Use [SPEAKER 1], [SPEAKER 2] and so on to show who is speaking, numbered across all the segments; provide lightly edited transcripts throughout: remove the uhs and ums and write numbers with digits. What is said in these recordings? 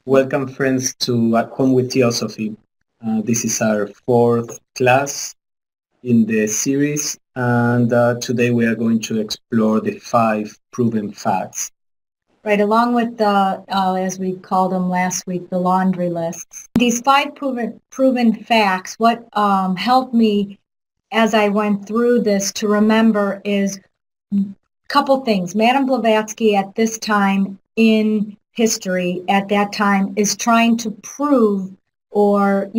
[SPEAKER 1] Welcome, friends, to At Home with Theosophy. This is our fourth class in the series, and today we are going to explore the 5 proven facts.
[SPEAKER 2] Right, along with the, as we called them last week, the laundry lists. These 5 proven facts, what helped me as I went through this to remember is a couple things. Madame Blavatsky at this time in history, at that time, is trying to prove or,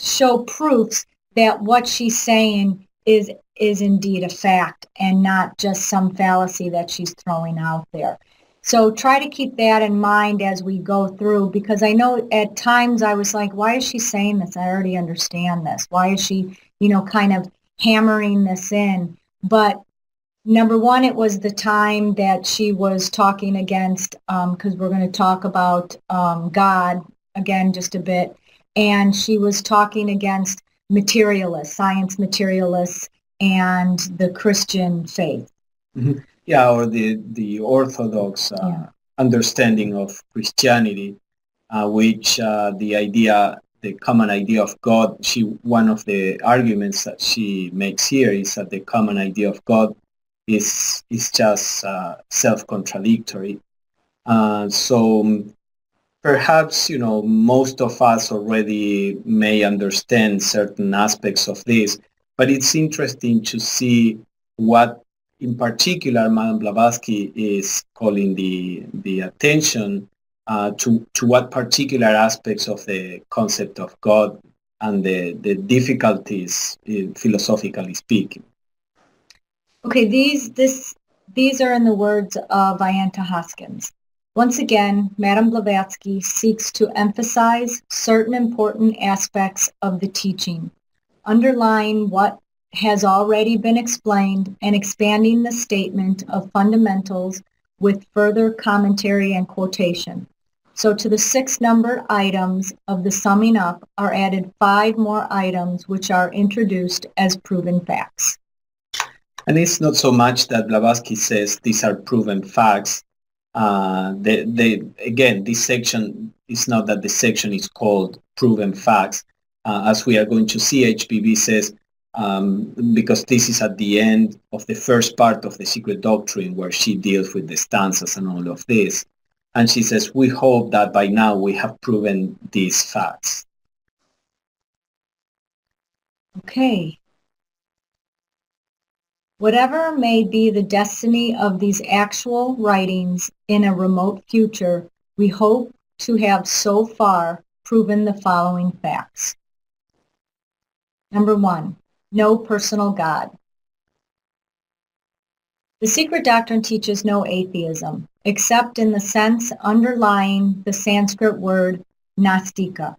[SPEAKER 2] show proofs that what she's saying is indeed a fact and not just some fallacy that she's throwing out there. So try to keep that in mind as we go through, because I know at times I was like, why is she saying this? I already understand this. Why is she, kind of hammering this in? But number one, it was the time that she was talking against, because we're going to talk about God again just a bit, and she was talking against materialists, science materialists, and the Christian faith.
[SPEAKER 1] Mm-hmm. Yeah, or the Orthodox understanding of Christianity, which the common idea of God, one of the arguments that she makes here is that the common idea of God is just self-contradictory. So perhaps, most of us already may understand certain aspects of this, but it's interesting to see what in particular Madame Blavatsky is calling the attention to what particular aspects of the concept of God and the difficulties philosophically speaking.
[SPEAKER 2] Okay, these are in the words of Ianthe Hoskins. Once again, Madame Blavatsky seeks to emphasize certain important aspects of the teaching, underlying what has already been explained and expanding the statement of fundamentals with further commentary and quotation. So to the 6 numbered items of the summing up are added 5 more items which are introduced as proven facts.
[SPEAKER 1] And it's not so much that Blavatsky says these are proven facts. Again, this section is not that the section is called proven facts. As we are going to see, HBB says, because this is at the end of the first part of the Secret Doctrine where she deals with the stanzas and all of this. And she says, we hope that by now we have proven these facts.
[SPEAKER 2] Okay. Whatever may be the destiny of these actual writings in a remote future, we hope to have so far proven the following facts. Number 1. No personal God. The Secret Doctrine teaches no atheism, except in the sense underlying the Sanskrit word nastika,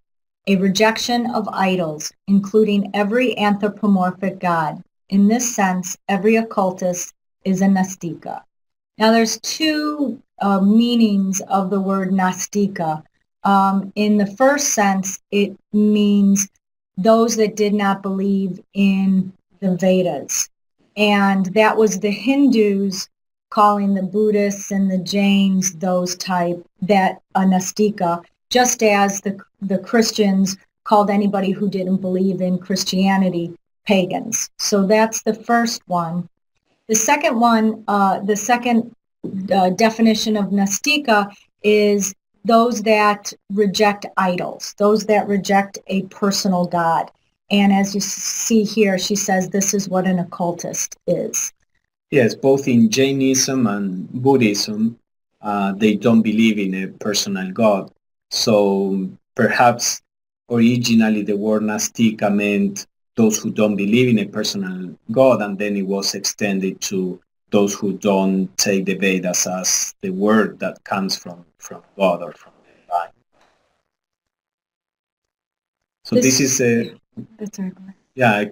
[SPEAKER 2] a rejection of idols, including every anthropomorphic god. In this sense, every occultist is a nastika. Now, there's 2 meanings of the word nastika. In the first sense, it means those that did not believe in the Vedas. And that was the Hindus calling the Buddhists and the Jains those type, that a nastika, just as the Christians called anybody who didn't believe in Christianity pagans. So that's the first one. The second one, definition of nastika is those that reject idols, those that reject a personal God. And as you see here, she says this is what an occultist is.
[SPEAKER 1] Yes, both in Jainism and Buddhism, they don't believe in a personal God. So perhaps originally the word nastika meant those who don't believe in a personal God, and then it was extended to those who don't take the Vedas as the word that comes from God or from the divine. So this is a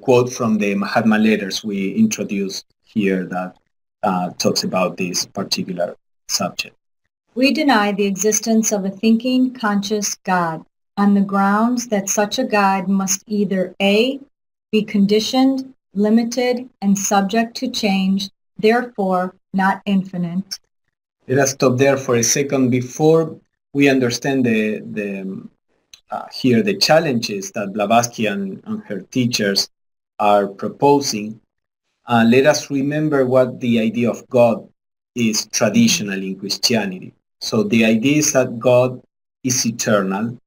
[SPEAKER 1] quote from the Mahatma letters we introduced here that talks about this particular subject.
[SPEAKER 2] We deny the existence of a thinking, conscious God on the grounds that such a God must either A, be conditioned, limited, and subject to change, therefore not infinite.
[SPEAKER 1] Let us stop there for a second. Before we understand here the challenges that Blavatsky and her teachers are proposing, let us remember what the idea of God is traditionally in Christianity. So the idea is that God is eternal.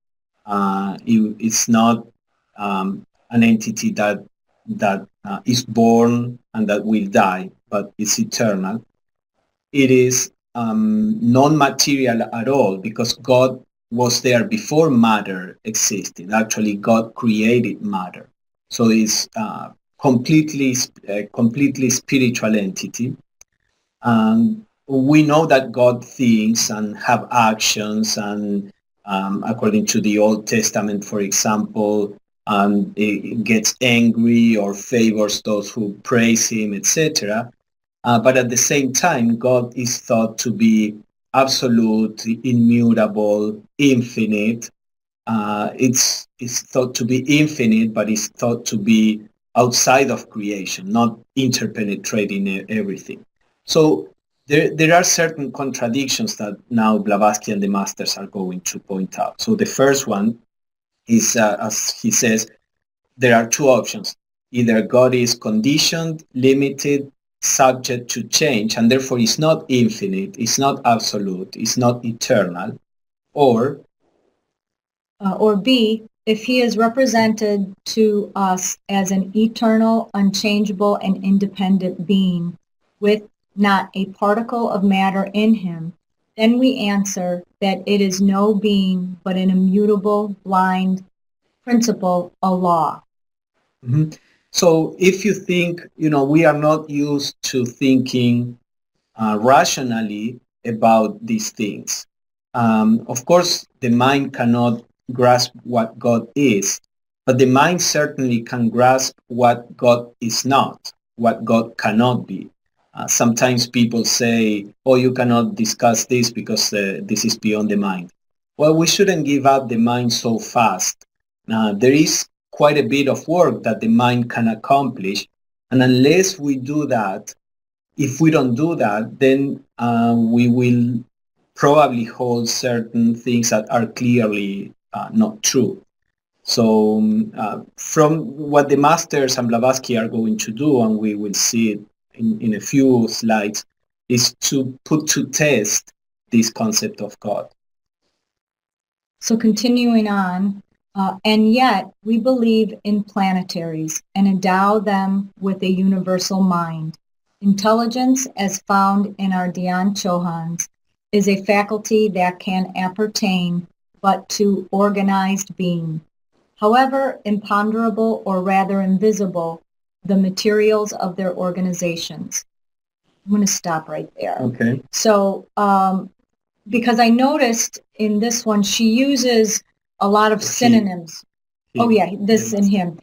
[SPEAKER 1] It's not an entity that is born and that will die, but it's eternal. It is non-material at all because God was there before matter existed. Actually, God created matter. So it's completely spiritual entity. We know that God thinks and have actions, and according to the Old Testament, for example, it gets angry or favors those who praise him, etc. But at the same time, God is thought to be absolute, immutable, infinite. It's thought to be infinite, but it's thought to be outside of creation, not interpenetrating everything. So there are certain contradictions that now Blavatsky and the masters are going to point out. So the first one is, as he says, there are two options. Either God is conditioned, limited, subject to change, and therefore is not infinite, is not absolute, is not eternal, or
[SPEAKER 2] B, if he is represented to us as an eternal, unchangeable, and independent being with not a particle of matter in him, then we answer that it is no being but an immutable, blind principle, a law.
[SPEAKER 1] Mm-hmm. So if you think, we are not used to thinking rationally about these things. Of course, the mind cannot grasp what God is, but the mind certainly can grasp what God is not, what God cannot be. Sometimes people say, oh, you cannot discuss this because this is beyond the mind. Well, we shouldn't give up the mind so fast. There is quite a bit of work that the mind can accomplish. And unless we do that, if we don't do that, then we will probably hold certain things that are clearly not true. So from what the masters and Blavatsky are going to do, and we will see it in a few slides, is to put to test this concept of God.
[SPEAKER 2] So continuing on, and yet we believe in planetaries and endow them with a universal mind. Intelligence, as found in our Dhyan Chohans, is a faculty that can appertain but to organized being. However imponderable or rather invisible the materials of their organizations. I'm going to stop right there.
[SPEAKER 1] Okay.
[SPEAKER 2] So because I noticed in this one, she uses a lot of synonyms. In him.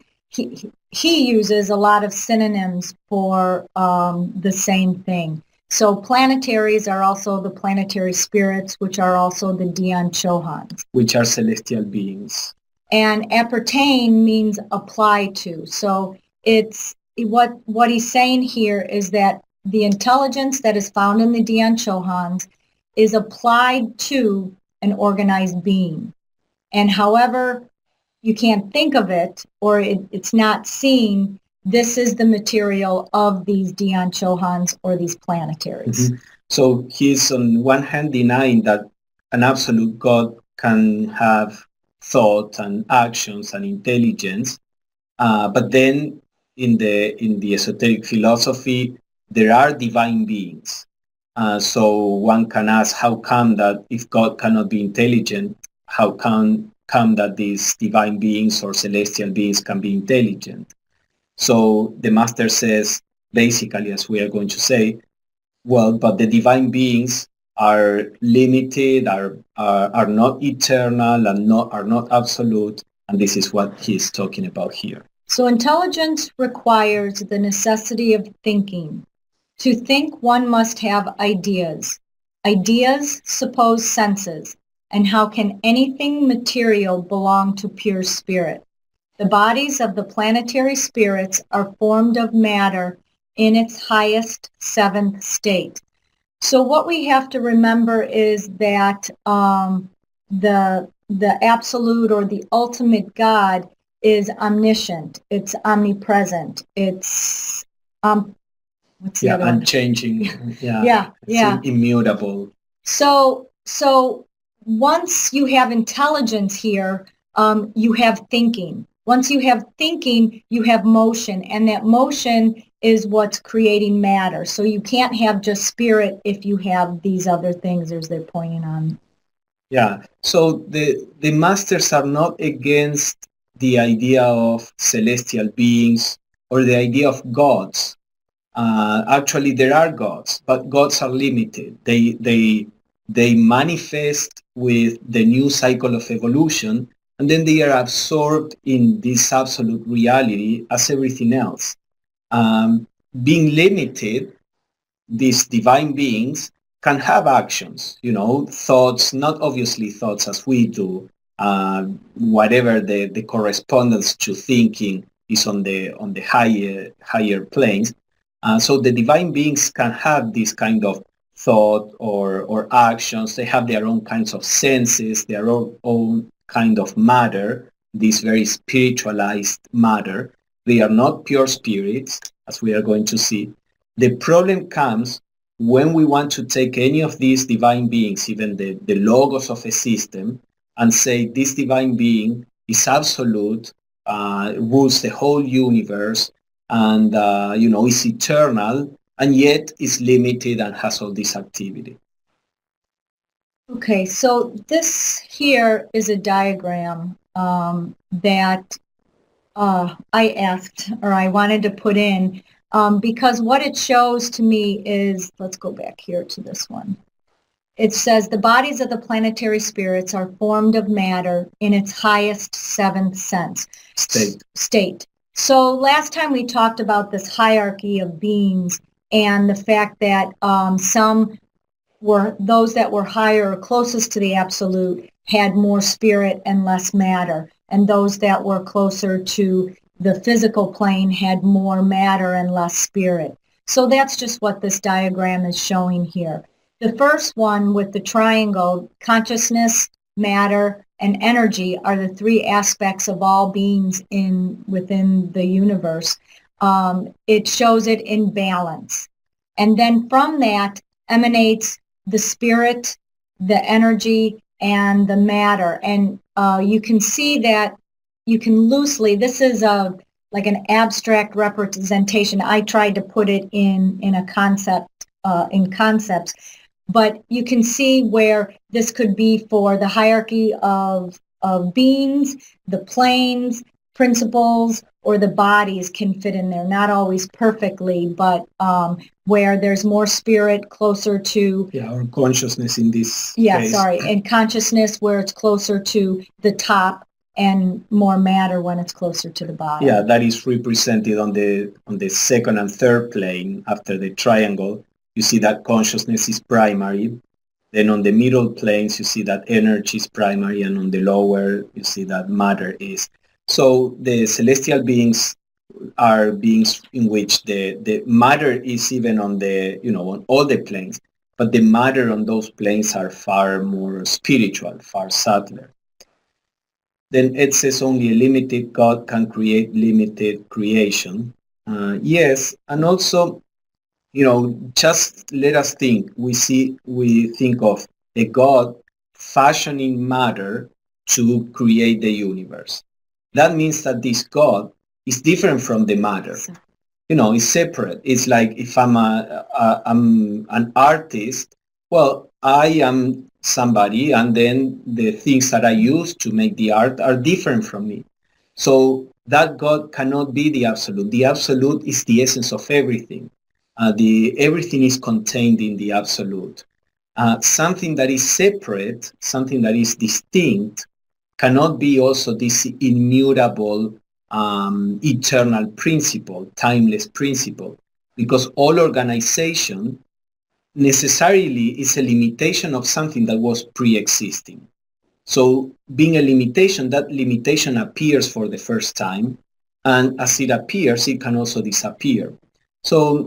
[SPEAKER 2] He uses a lot of synonyms for the same thing. So planetaries are also the planetary spirits, which are also the Dhyan Chohans.
[SPEAKER 1] Which are celestial beings.
[SPEAKER 2] And appertain means apply to. So it's what he's saying here is that the intelligence that is found in the Dhyan Chohans is applied to an organized being. And however you can't think of it or it's not seen, this is the material of these Dhyan Chohans or these planetaries.
[SPEAKER 1] Mm-hmm. So he's on one hand denying that an absolute God can have thought and actions and intelligence, but then in the esoteric philosophy there are divine beings. So one can ask, how come that if God cannot be intelligent, how come that these divine beings or celestial beings can be intelligent? So the master says, basically, as we are going to say, well, but the divine beings are limited, are not eternal, and are not absolute, and this is what he's talking about here.
[SPEAKER 2] So intelligence requires the necessity of thinking. To think, one must have ideas. Ideas suppose senses, and how can anything material belong to pure spirit? The bodies of the planetary spirits are formed of matter in its highest seventh state. So what we have to remember is that the absolute or the ultimate God is omniscient. It's omnipresent. It's what's the other one?
[SPEAKER 1] Unchanging.
[SPEAKER 2] Yeah.
[SPEAKER 1] Immutable.
[SPEAKER 2] So once you have intelligence here, you have thinking. Once you have thinking, you have motion, and that motion is what's creating matter. So you can't have just spirit if you have these other things, as they're pointing on.
[SPEAKER 1] Yeah. So the masters are not against the idea of celestial beings or the idea of gods. Actually, there are gods, but gods are limited. They manifest with the new cycle of evolution, and then they are absorbed in this absolute reality as everything else. Being limited, these divine beings can have actions, thoughts, not obviously thoughts as we do, whatever the correspondence to thinking is on the higher planes. So the divine beings can have this kind of thought or actions. They have their own kinds of senses, their own kind of matter, this very spiritualized matter. They are not pure spirits, as we are going to see. The problem comes when we want to take any of these divine beings, even the logos of a system, and say this divine being is absolute, rules the whole universe, and is eternal, and yet is limited and has all this activity.
[SPEAKER 2] Okay, so this here is a diagram that I asked, or I wanted to put in, because what it shows to me is, let's go back here to this one. It says the bodies of the planetary spirits are formed of matter in its highest seventh sense. State. So last time we talked about this hierarchy of beings and the fact that some were, those that were higher or closest to the absolute had more spirit and less matter, and those that were closer to the physical plane had more matter and less spirit. So that's just what this diagram is showing here. The first one with the triangle, consciousness, matter, and energy are the three aspects of all beings within the universe. It shows it in balance. And then from that emanates the spirit, the energy, and the matter. And you can see that you can loosely, this is like an abstract representation. I tried to put it in a concept, in concepts. But you can see where this could be for the hierarchy of beings, the planes, principles, or the bodies can fit in there. Not always perfectly, but where there's more spirit closer to...
[SPEAKER 1] Yeah, or consciousness in this
[SPEAKER 2] case. And consciousness where it's closer to the top, and more matter when it's closer to the bottom.
[SPEAKER 1] Yeah, that is represented on the second and third plane after the triangle. You see that consciousness is primary. Then on the middle planes, you see that energy is primary, and on the lower, you see that matter is. So the celestial beings are beings in which the matter is even on the, on all the planes, but the matter on those planes are far more spiritual, far subtler. Then it says only a limited God can create limited creation. Yes, and also, just let us think. We think of a God fashioning matter to create the universe. That means that this God is different from the matter. It's separate. It's like if I'm an artist, well, I am somebody, and then the things that I use to make the art are different from me. So that God cannot be the absolute. The absolute is the essence of everything. Everything is contained in the absolute. Something that is separate, something that is distinct, cannot be also this immutable, eternal principle, timeless principle, because all organization necessarily is a limitation of something that was pre-existing. So being a limitation, that limitation appears for the first time, and as it appears, it can also disappear. So,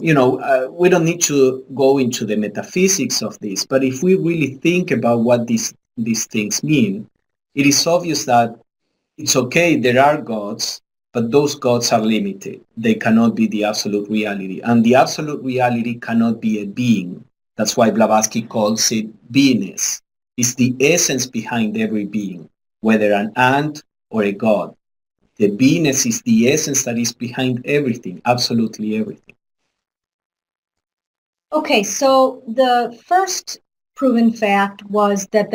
[SPEAKER 1] we don't need to go into the metaphysics of this, but if we really think about what this these things mean, it is obvious that it's okay, there are gods, but those gods are limited. They cannot be the absolute reality. And the absolute reality cannot be a being. That's why Blavatsky calls it beingness. It's the essence behind every being, whether an ant or a god. The beingness is the essence that is behind everything, absolutely everything.
[SPEAKER 2] Okay, so the first proven fact was that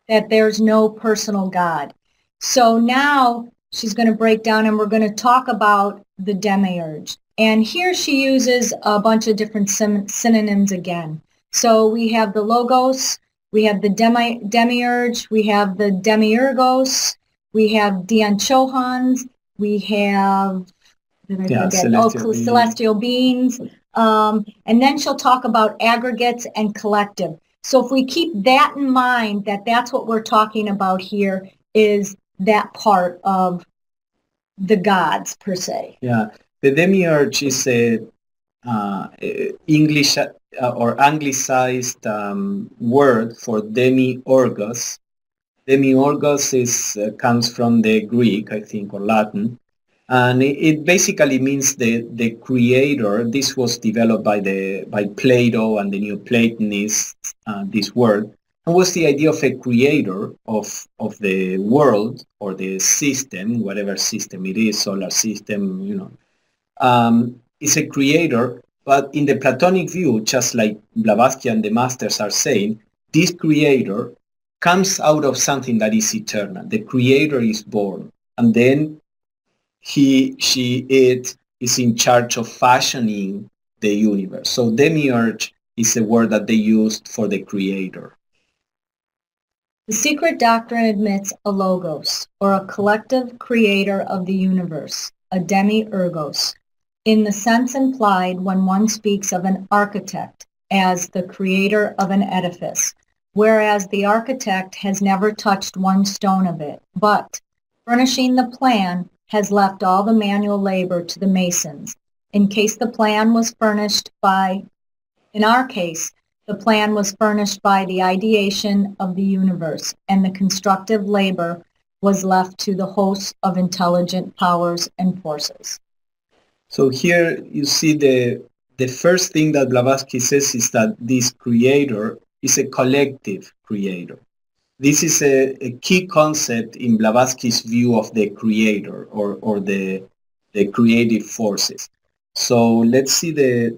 [SPEAKER 2] there's no personal God. So now she's going to break down and we're going to talk about the demiurge. And here she uses a bunch of different synonyms again. So we have the logos, we have the demiurge, we have the demiurgos, we have dianchohans, we have celestial beings. And then she'll talk about aggregates and collective. So if we keep that in mind, that's what we're talking about here, is that part of the gods per se.
[SPEAKER 1] Yeah, the demiurge is a English or anglicized word for demiurgos. Demiurgos comes from the Greek, I think, or Latin, and it basically means the creator. This was developed by Plato and the Neoplatonists, this word. And was the idea of a creator of the world or the system, whatever system it is, solar system, is a creator. But in the Platonic view, just like Blavatsky and the masters are saying, this creator comes out of something that is eternal. The creator is born, and then it is in charge of fashioning the universe. So demiurge is a word that they used for the creator.
[SPEAKER 2] The secret doctrine admits a logos, or a collective creator of the universe, a demiurgos, in the sense implied when one speaks of an architect as the creator of an edifice, whereas the architect has never touched one stone of it, but, furnishing the plan, has left all the manual labor to the masons. In our case, the plan was furnished by the ideation of the universe, and the constructive labor was left to the hosts of intelligent powers and forces.
[SPEAKER 1] So here you see the first thing that Blavatsky says is that this creator is a collective creator. This is a key concept in Blavatsky's view of the creator or the creative forces. So let's see the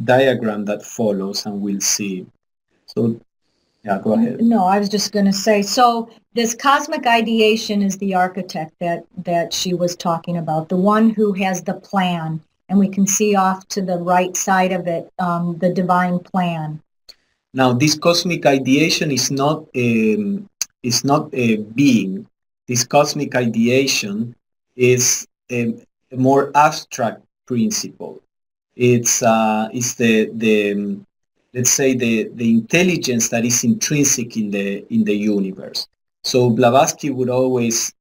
[SPEAKER 1] diagram that follows, and we'll see. So, yeah, go ahead.
[SPEAKER 2] No, I was just going to say, so this cosmic ideation is the architect that she was talking about, the one who has the plan, and we can see off to the right side of it, the divine plan.
[SPEAKER 1] Now, this cosmic ideation is not a being. This cosmic ideation is a more abstract principle. It's the let's say the intelligence that is intrinsic in the universe. So Blavatsky would always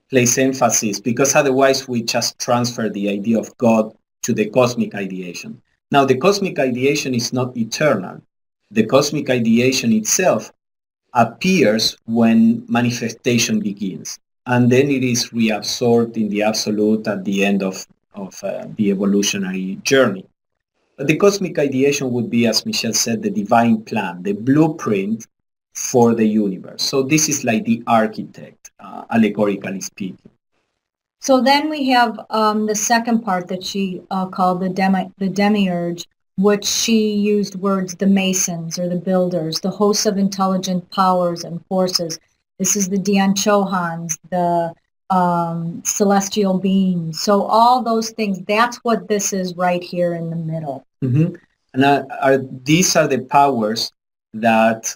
[SPEAKER 1] place emphasis, because otherwise we just transfer the idea of God to the cosmic ideation. Now, the cosmic ideation is not eternal. The cosmic ideation itself appears when manifestation begins, and then it is reabsorbed in the absolute at the end of the evolutionary journey. But the cosmic ideation would be, as Michelle said, the divine plan, the blueprint for the universe. So this is like the architect, allegorically speaking.
[SPEAKER 2] So then we have the second part that she called the demiurge, which she used words, the masons or the builders, the hosts of intelligent powers and forces. This is the dianchohans, the celestial beings. So all those things, that's what this is right here in the middle.
[SPEAKER 1] Mm-hmm. And these are the powers that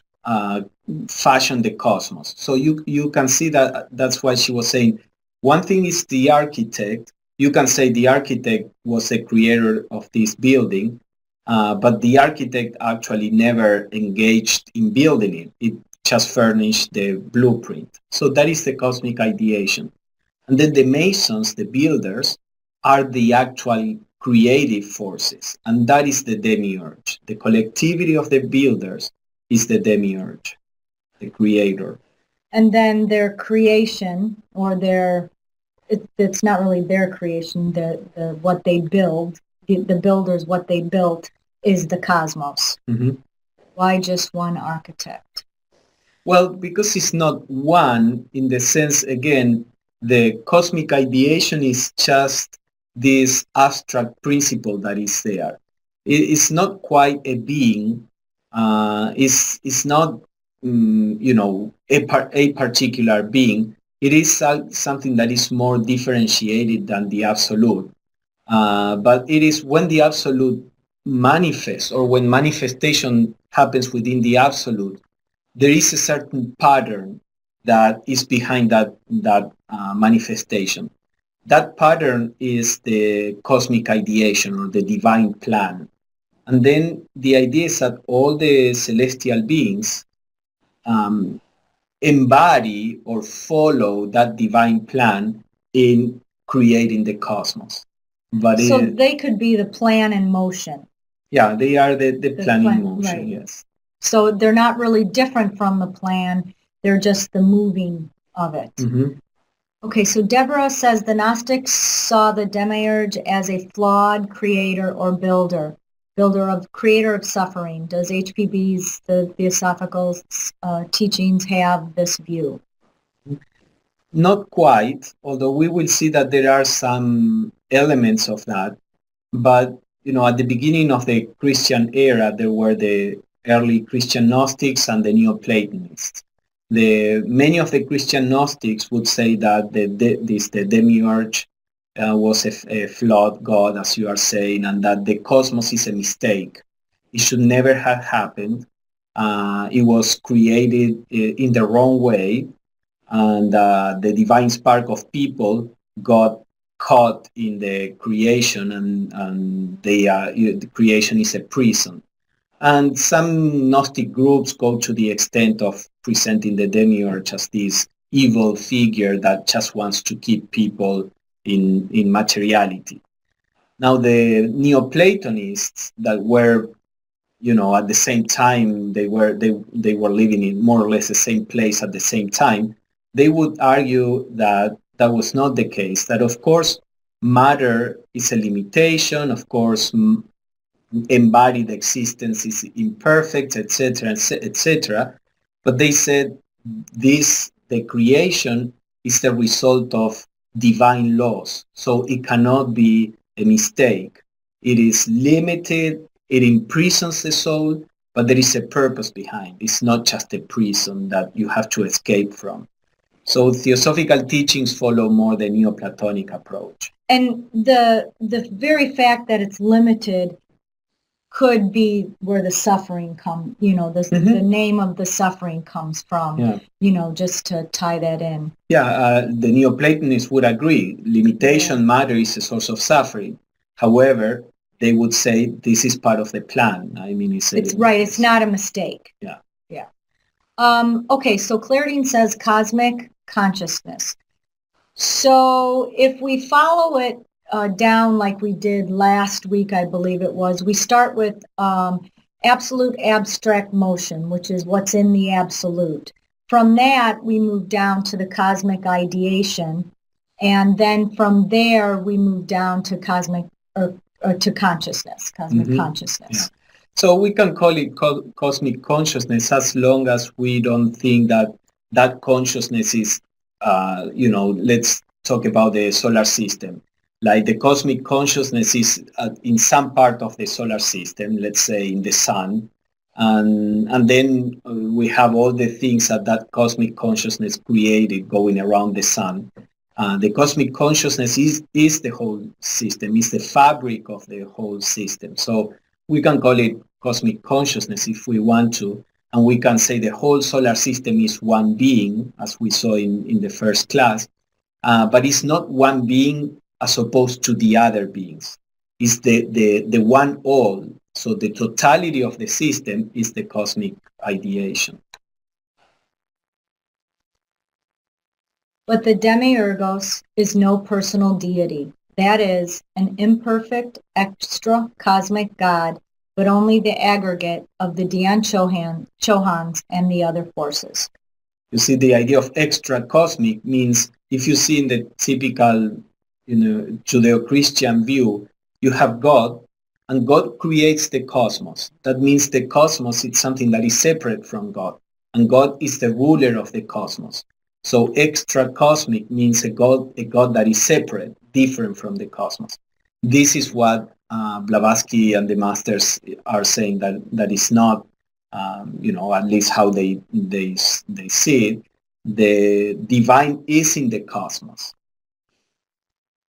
[SPEAKER 1] fashion the cosmos. So you can see that that's why she was saying, one thing is the architect. You can say the architect was the creator of this building, but the architect actually never engaged in building it. It just furnished the blueprint. So that is the cosmic ideation. And then the masons, the builders, are the actual creative forces. And that is the demiurge. The collectivity of the builders is the demiurge. the creator.
[SPEAKER 2] And then their creation, or it's not really their creation, what they build, the builders, what they built is the cosmos.
[SPEAKER 1] Mm-hmm.
[SPEAKER 2] Why just one architect?
[SPEAKER 1] Well, because it's not one in the sense, again, the cosmic ideation is just this abstract principle that is there. It's not quite a being. It's not, a particular being. It is something that is more differentiated than the absolute. But it is when the absolute manifests, or when manifestation happens within the absolute, there is a certain pattern that is behind that manifestation. That pattern is the cosmic ideation, or the divine plan. And then the idea is that all the celestial beings embody or follow that divine plan in creating the cosmos. But
[SPEAKER 2] so they could be the plan in motion.
[SPEAKER 1] Yeah, they are the plan in motion,
[SPEAKER 2] right.
[SPEAKER 1] Yes.
[SPEAKER 2] So they're not really different from the plan. They're just the moving of it.
[SPEAKER 1] Mm-hmm.
[SPEAKER 2] Okay, so Deborah says the Gnostics saw the demiurge as a flawed creator or creator of suffering. Does HPB's, the Theosophical teachings, have this view?
[SPEAKER 1] Not quite, although we will see that there are some elements of that. But, at the beginning of the Christian era, there were the early Christian Gnostics and the Neoplatonists. Many of the Christian Gnostics would say that the demiurge was a flawed God, as you are saying, and that the cosmos is a mistake. It should never have happened. It was created in the wrong way, and the divine spark of people got caught in the creation, and the creation is a prison. And some Gnostic groups go to the extent of presenting the demiurge as this evil figure that just wants to keep people in materiality. Now, the Neoplatonists that were, at the same time, they were living in more or less the same place at the same time, they would argue that that was not the case, that of course matter is a limitation, of course embodied existence is imperfect, etc., etc. But they said the creation is the result of divine laws, so it cannot be a mistake. It is limited, it imprisons the soul, but there is a purpose behind. It's not just a prison that you have to escape from. So Theosophical teachings follow more the Neoplatonic approach.
[SPEAKER 2] And the very fact that it's limited could be where the suffering comes, the name of the suffering comes from, just to tie that in.
[SPEAKER 1] Yeah, the Neoplatonists would agree. Limitation, matter is a source of suffering. However, they would say this is part of the plan. I mean, it's
[SPEAKER 2] right. It's not a mistake.
[SPEAKER 1] Yeah.
[SPEAKER 2] Yeah. Okay, so Claridine says cosmic consciousness. So if we follow it down like we did last week, I believe it was, we start with absolute abstract motion, which is what's in the absolute. From that, we move down to the cosmic ideation, and then from there, we move down to cosmic consciousness.
[SPEAKER 1] Yeah. So we can call it cosmic consciousness as long as we don't think that consciousness is, let's talk about the solar system. Like the cosmic consciousness is in some part of the solar system, let's say in the sun, and then we have all the things that cosmic consciousness created going around the sun. The cosmic consciousness is the whole system, is the fabric of the whole system. So we can call it cosmic consciousness if we want to, and we can say the whole solar system is one being, as we saw in the first class, but it's not one being as opposed to the other beings. It's the one all. So the totality of the system is the cosmic ideation.
[SPEAKER 2] But the demiurgos is no personal deity. That is, an imperfect extra cosmic God, but only the aggregate of the Dian Chohans and the other forces.
[SPEAKER 1] You see, the idea of extra-cosmic means, if you see in the typical, Judeo-Christian view, you have God, and God creates the cosmos. That means the cosmos is something that is separate from God, and God is the ruler of the cosmos. So extra-cosmic means a God that is separate, different from the cosmos. This is what Blavatsky and the masters are saying, that is not, at least how they see it. The divine is in the cosmos,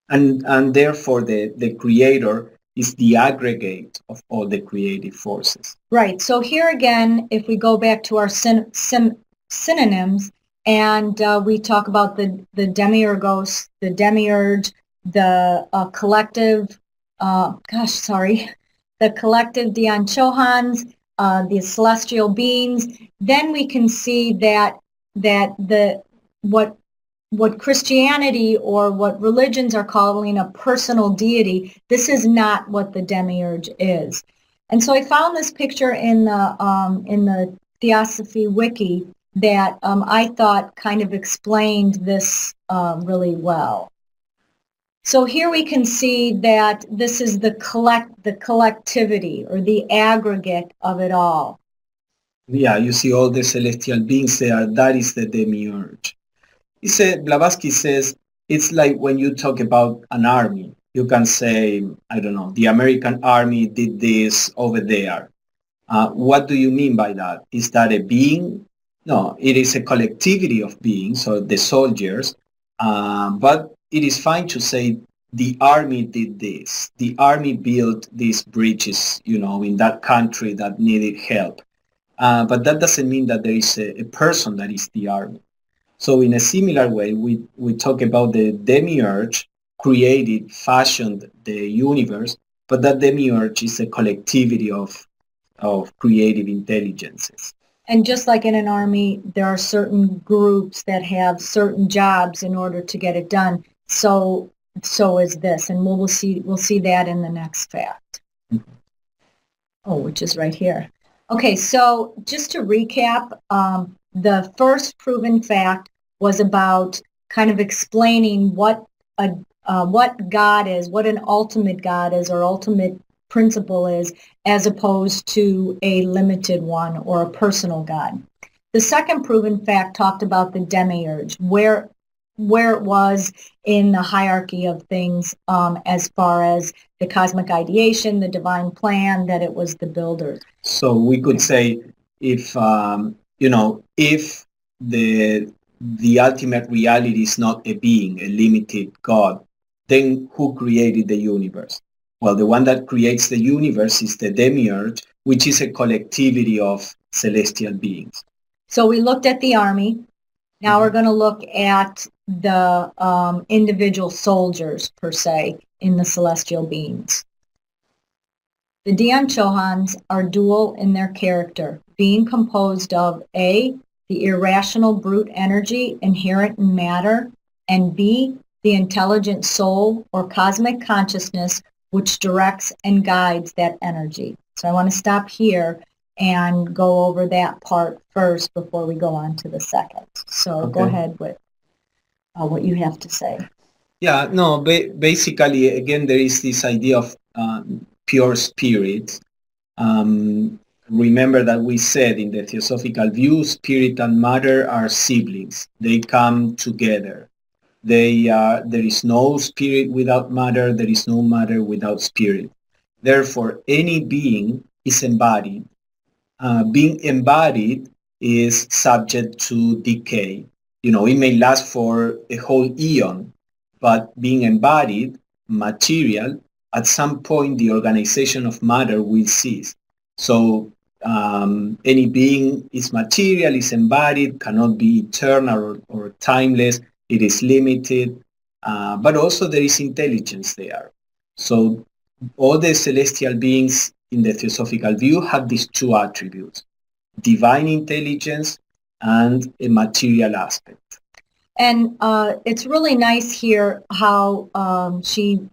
[SPEAKER 1] and therefore the creator is the aggregate of all the creative forces.
[SPEAKER 2] Right. So here again, if we go back to our synonyms, and we talk about the demiurgos, the demiurge, the collective, the collective Dian Chohans, the celestial beings, then we can see that what Christianity or what religions are calling a personal deity, this is not what the demiurge is. And so I found this picture in the Theosophy wiki that I thought kind of explained this really well. So here we can see that this is the collectivity or the aggregate of it all.
[SPEAKER 1] Yeah, you see all the celestial beings there. That is the demiurge. Blavatsky says it's like when you talk about an army. You can say, I don't know, the American army did this over there. What do you mean by that? Is that a being? No, it is a collectivity of beings, or the soldiers. But it is fine to say the army did this. The army built these bridges, in that country that needed help. But that doesn't mean that there is a person that is the army. So in a similar way, we talk about the demiurge created, fashioned the universe, but that demiurge is a collectivity of creative intelligences.
[SPEAKER 2] And just like in an army, there are certain groups that have certain jobs in order to get it done. So is this, and we'll see that in the next fact. Mm-hmm. Which is right here. Okay, so just to recap, the first proven fact was about kind of explaining what God is, what an ultimate God is, or ultimate principle is, as opposed to a limited one or a personal God. The second proven fact talked about the demiurge, where it was in the hierarchy of things, as far as the cosmic ideation, the divine plan, that it was the builder.
[SPEAKER 1] So we could say, if the ultimate reality is not a being, a limited God, then who created the universe? Well, the one that creates the universe is the demiurge, which is a collectivity of celestial beings.
[SPEAKER 2] So we looked at the army. Now we're going to look at the individual soldiers, per se, in the celestial beings. The Dian Chohans are dual in their character, being composed of A, the irrational brute energy inherent in matter, and B, the intelligent soul or cosmic consciousness which directs and guides that energy. So I want to stop here and go over that part first before we go on to the second. So okay. Go ahead with what you have to say.
[SPEAKER 1] Yeah, no, basically, again, there is this idea of pure spirit. Remember that we said in the Theosophical view, spirit and matter are siblings. They come together. There is no spirit without matter. There is no matter without spirit. Therefore, any being is embodied. Being embodied is subject to decay. It may last for a whole eon, but being embodied, material, at some point the organization of matter will cease. So any being is material, is embodied, cannot be eternal or timeless. It is limited, but also there is intelligence there. So all the celestial beings in the Theosophical view have these two attributes, divine intelligence and a material aspect.
[SPEAKER 2] And it's really nice here how she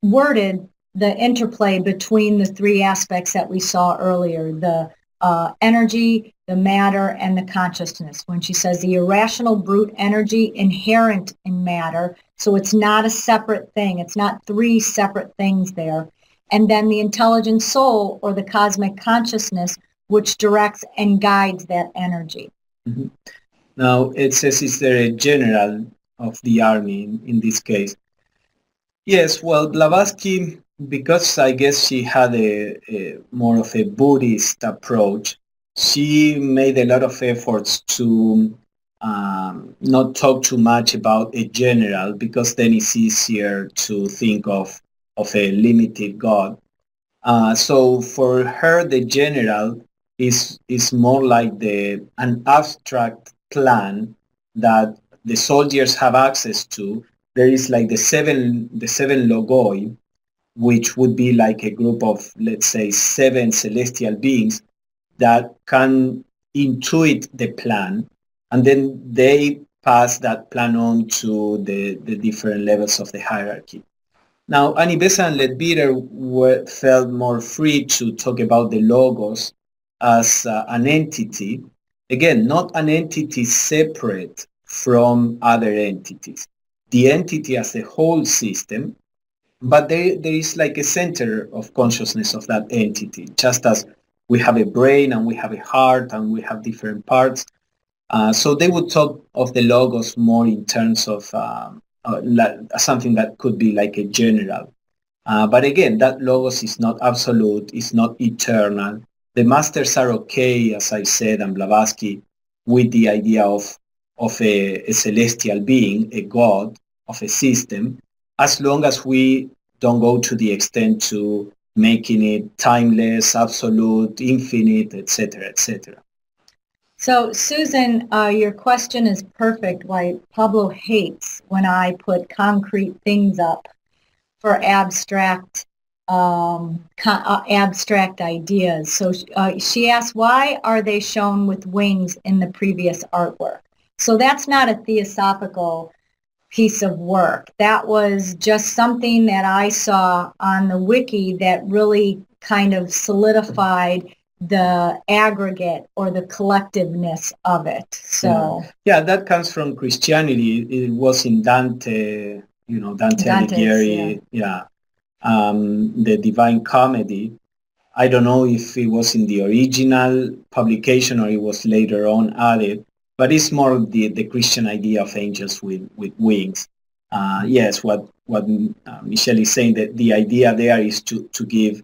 [SPEAKER 2] worded the interplay between the three aspects that we saw earlier, the energy, the matter, and the consciousness. When she says the irrational brute energy inherent in matter, so it's not a separate thing. It's not three separate things there. And then the intelligent soul, or the cosmic consciousness, which directs and guides that energy.
[SPEAKER 1] Mm-hmm. Now, it says, is there a general of the army in this case? Yes, well, Blavatsky, because I guess she had a more of a Buddhist approach, she made a lot of efforts to not talk too much about a general, because then it's easier to think of a limited God. So for her, the general is more like an abstract plan that the soldiers have access to. There is like the seven logoi, which would be like a group of, let's say, 7 celestial beings that can intuit the plan, and then they pass that plan on to the different levels of the hierarchy. Now, Annie Besant and Leadbeater felt more free to talk about the logos as an entity. Again, not an entity separate from other entities. The entity as a whole system, but there is like a center of consciousness of that entity, just as we have a brain and we have a heart and we have different parts. So they would talk of the logos more in terms of something that could be like a general. But again, that logos is not absolute, it's not eternal. The masters are okay, as I said, and Blavatsky, with the idea of a celestial being, a god, of a system, as long as we don't go to the extent to making it timeless, absolute, infinite, etc., etc.
[SPEAKER 2] So, Susan, your question is perfect. Why Pablo hates when I put concrete things up for abstract ideas. So she asked, why are they shown with wings in the previous artwork? So that's not a theosophical piece of work. That was just something that I saw on the wiki that really kind of solidified the aggregate or the collectiveness of it. So
[SPEAKER 1] yeah, that comes from Christianity. It was in Dante, Dante Alighieri, the Divine Comedy. I don't know if it was in the original publication or it was later on added, but it's more the Christian idea of angels with wings. Yes, what Michelle is saying, that the idea there is to give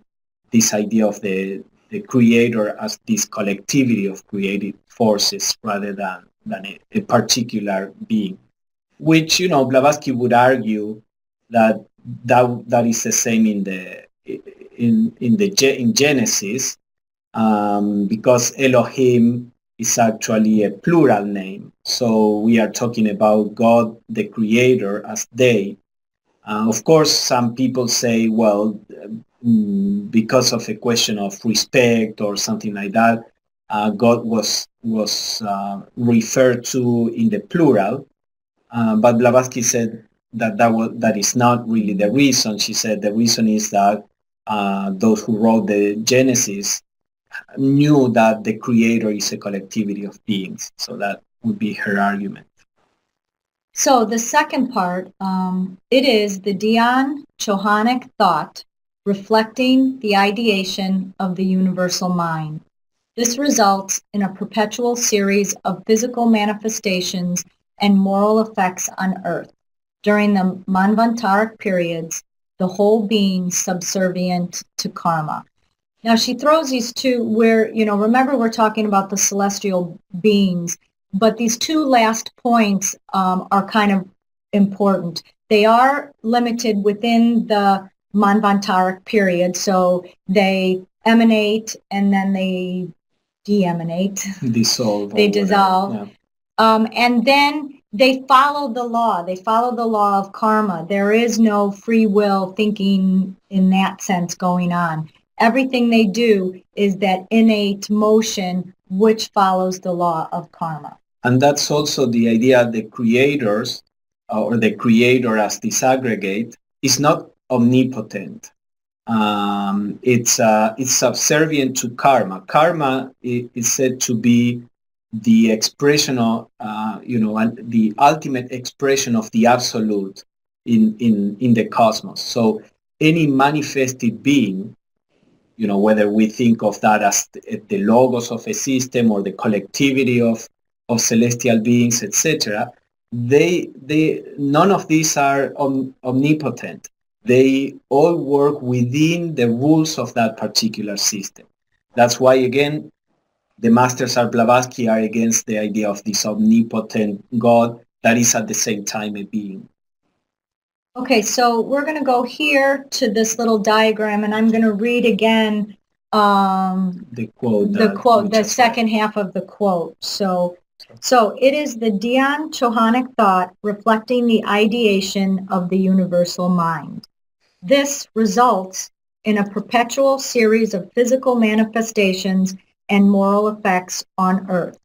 [SPEAKER 1] this idea of the creator as this collectivity of creative forces rather than a particular being, which, Blavatsky would argue that is the same in Genesis, because Elohim is actually a plural name. So we are talking about God, the creator, as they. Of course, some people say, well, because of a question of respect or something like that, God was referred to in the plural. But Blavatsky said that is not really the reason. She said the reason is that those who wrote the Genesis knew that the creator is a collectivity of beings. So that would be her argument.
[SPEAKER 2] So the second part, it is the Dion Chohanic thought reflecting the ideation of the universal mind. This results in a perpetual series of physical manifestations and moral effects on earth. During the Manvantaric periods, the whole being subservient to karma. Now she throws these two where, remember we're talking about the celestial beings, but these two last points are kind of important. They are limited within the Manvantaric period, so they emanate and then they de-emanate.
[SPEAKER 1] Dissolve.
[SPEAKER 2] They dissolve. Yeah. And then they follow the law. They follow the law of karma. There is no free will thinking in that sense going on. Everything they do is that innate motion which follows the law of karma.
[SPEAKER 1] And that's also the idea the creators, or the creator as this aggregate, is not omnipotent. it's subservient to karma. Karma is said to be the expression of, the ultimate expression of the absolute in the cosmos. So any manifested being, whether we think of that as the logos of a system or the collectivity of celestial beings, etc., none of these are omnipotent. They all work within the rules of that particular system. That's why, again, the Masters of Blavatsky are against the idea of this omnipotent God that is at the same time a being.
[SPEAKER 2] Okay, so we're going to go here to this little diagram, and I'm going to read again
[SPEAKER 1] the quote,
[SPEAKER 2] the second half of the quote. So it is the deontohonic thought reflecting the ideation of the universal mind. This results in a perpetual series of physical manifestations and moral effects on earth.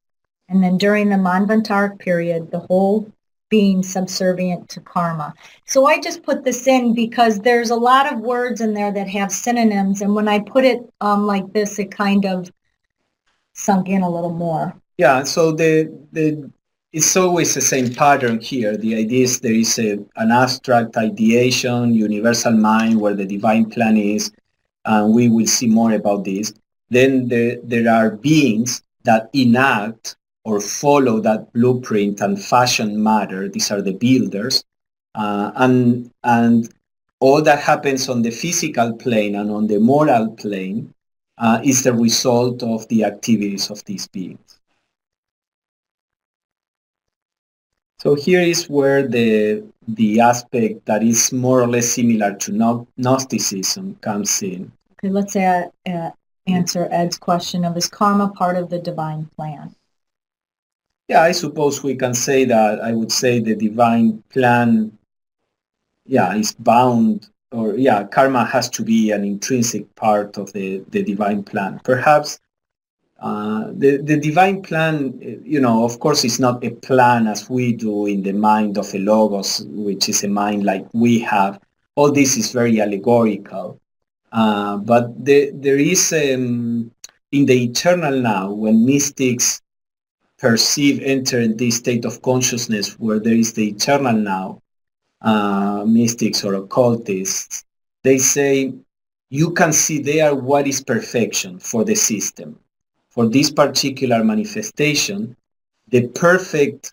[SPEAKER 2] And then during the Manvantaric period, the whole being subservient to karma. So I just put this in because there's a lot of words in there that have synonyms, and when I put it like this, it kind of sunk in a little more.
[SPEAKER 1] Yeah, so it's always the same pattern here. The idea is there is an abstract ideation, universal mind, where the divine plan is, and we will see more about this. Then there are beings that enact or follow that blueprint and fashion matter. These are the builders. And all that happens on the physical plane and on the moral plane is the result of the activities of these beings. So here is where the aspect that is more or less similar to Gnosticism comes in.
[SPEAKER 2] Okay, let's answer Ed's question of, is karma part of the divine plan?
[SPEAKER 1] Yeah, I suppose we can say that. I would say the divine plan, is bound, or karma has to be an intrinsic part of the divine plan. Perhaps the divine plan, of course, is not a plan as we do in the mind of a logos, which is a mind like we have. All this is very allegorical. But there is, in the eternal now, when mystics enter in this state of consciousness where there is the eternal now, mystics or occultists, they say you can see there what is perfection for the system. For this particular manifestation, the perfect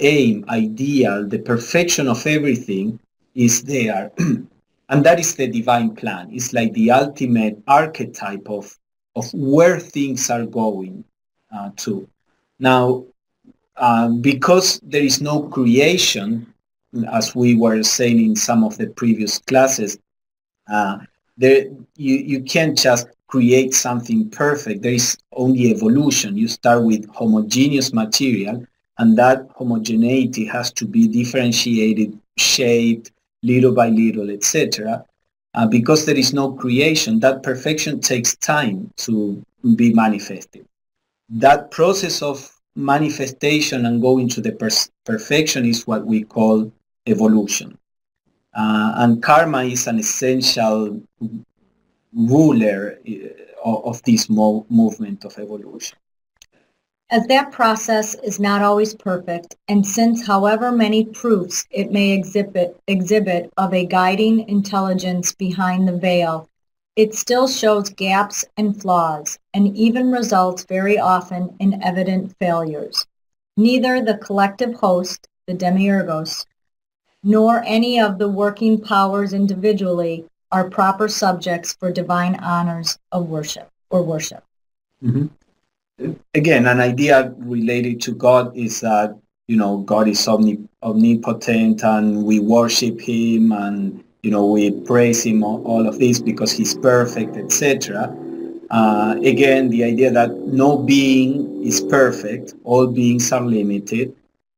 [SPEAKER 1] aim, ideal, the perfection of everything is there. And that is the divine plan. It's like the ultimate archetype of where things are going to. Now, because there is no creation, as we were saying in some of the previous classes, you can't just create something perfect. There is only evolution. You start with homogeneous material, and that homogeneity has to be differentiated, shaped, little by little, etc. Because there is no creation, that perfection takes time to be manifested. That process of manifestation and going to the perfection is what we call evolution. And karma is an essential ruler of this movement of evolution.
[SPEAKER 2] As that process is not always perfect, and since however many proofs it may exhibit of a guiding intelligence behind the veil, it still shows gaps and flaws, and even results very often in evident failures. Neither the collective host, the demiurgos, nor any of the working powers individually are proper subjects for divine honors of worship or worship.
[SPEAKER 1] Mm-hmm. Again, an idea related to God is that, God is omnipotent and we worship him and, we praise him, all of this because he's perfect, etc. Again, the idea that no being is perfect, all beings are limited.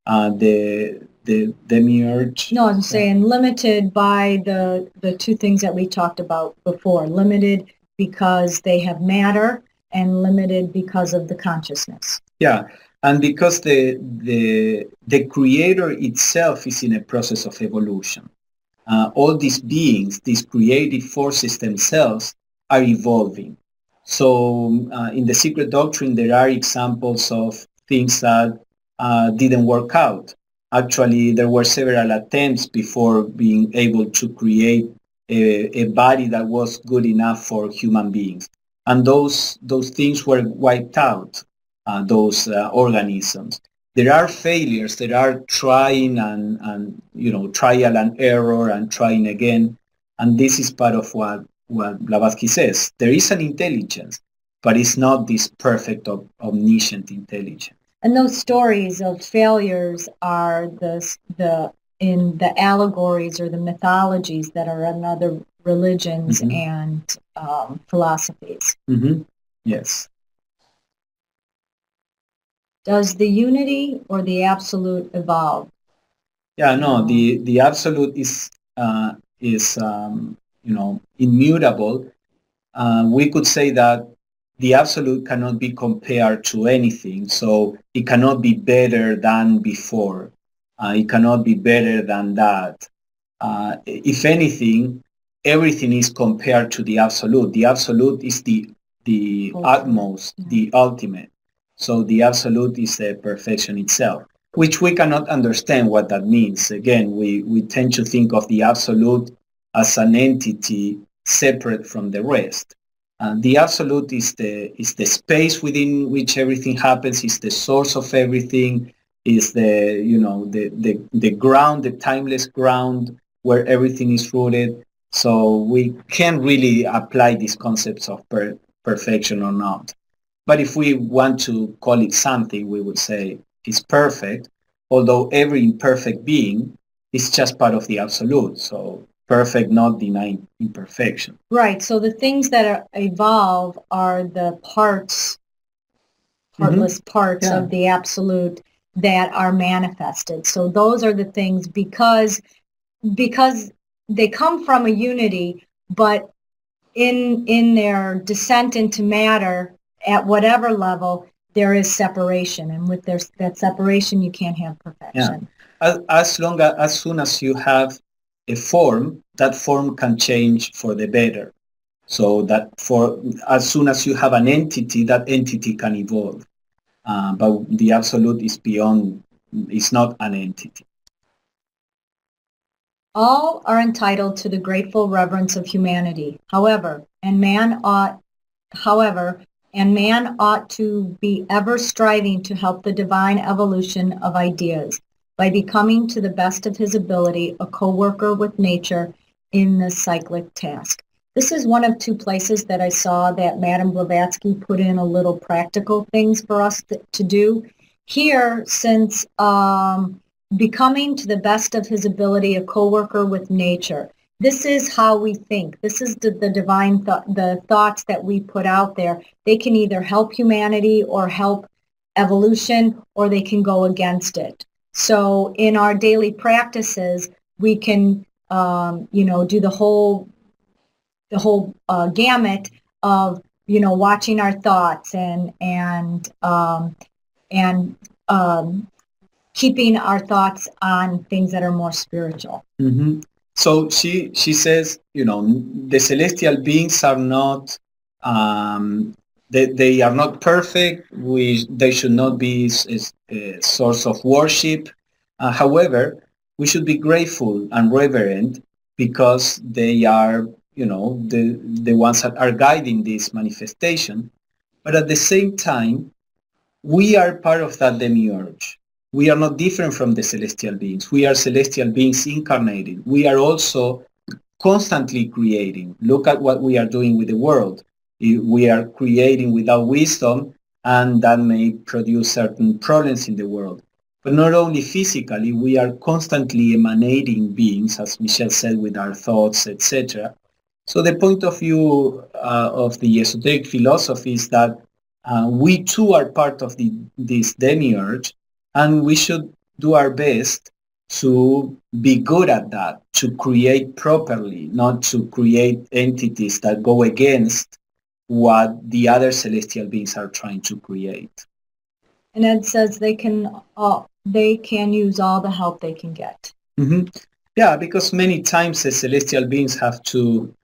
[SPEAKER 1] The demiurge.
[SPEAKER 2] No, I'm saying limited by the two things that we talked about before. Limited because they have matter, and limited because of the consciousness.
[SPEAKER 1] Yeah, and because the creator itself is in a process of evolution. all these beings, these creative forces themselves, are evolving. So in the secret doctrine, there are examples of things that didn't work out. Actually, there were several attempts before being able to create a body that was good enough for human beings. And those things were wiped out, those organisms. There are failures. There are trying and trial and error and trying again. And this is part of what Blavatsky says. There is an intelligence, but it's not this perfect omniscient intelligence.
[SPEAKER 2] And those stories of failures are in the allegories or the mythologies that are in other religions and philosophies.
[SPEAKER 1] Yes.
[SPEAKER 2] Does the unity or the absolute evolve?
[SPEAKER 1] Yeah, no, the absolute is immutable. We could say that the absolute cannot be compared to anything, so it cannot be better than before. It cannot be better than that. If anything, everything is compared to the absolute. The absolute is the utmost, the ultimate. So the absolute is the perfection itself, which we cannot understand what that means. Again, we tend to think of the absolute as an entity separate from the rest. The absolute is the space within which everything happens, is the source of everything, is the ground, the timeless ground where everything is rooted. So we can't really apply these concepts of perfection or not. But if we want to call it something, we would say it's perfect, although every imperfect being is just part of the absolute. So perfect not denying imperfection.
[SPEAKER 2] Right. So the things that evolve are the partless parts of the absolute that are manifested. So those are the things because they come from a unity, but in their descent into matter, at whatever level, there is separation, and with that separation, you can't have perfection.
[SPEAKER 1] Yeah. As soon as you have a form, that form can change for the better. So that as soon as you have an entity, that entity can evolve. But the absolute is beyond; it's not an entity.
[SPEAKER 2] All are entitled to the grateful reverence of humanity. However, man ought to be ever striving to help the divine evolution of ideas by becoming, to the best of his ability, a co-worker with nature in this cyclic task. This is one of two places that I saw that Madame Blavatsky put in a little practical things for us to do. Here, since becoming, to the best of his ability, a co-worker with nature, this is how we think. This is the divine the thoughts that we put out there. They can either help humanity or help evolution, or they can go against it. So in our daily practices, we can, do the whole gamut of, watching our thoughts and keeping our thoughts on things that are more spiritual.
[SPEAKER 1] Mm-hmm. So she says, the celestial beings are not, they are not perfect. They should not be a source of worship. However, we should be grateful and reverent because they are, the ones that are guiding this manifestation. But at the same time, we are part of that demiurge. We are not different from the celestial beings. We are celestial beings incarnated. We are also constantly creating. Look at what we are doing with the world. We are creating without wisdom, and that may produce certain problems in the world. But not only physically, we are constantly emanating beings, as Michelle said, with our thoughts, etc. So the point of view of the esoteric philosophy is that we too are part of this demiurge, and we should do our best to be good at that, to create properly, not to create entities that go against what the other celestial beings are trying to create.
[SPEAKER 2] And Ed says they can use all the help they can get.
[SPEAKER 1] Mm-hmm. Yeah, because many times the celestial beings have to,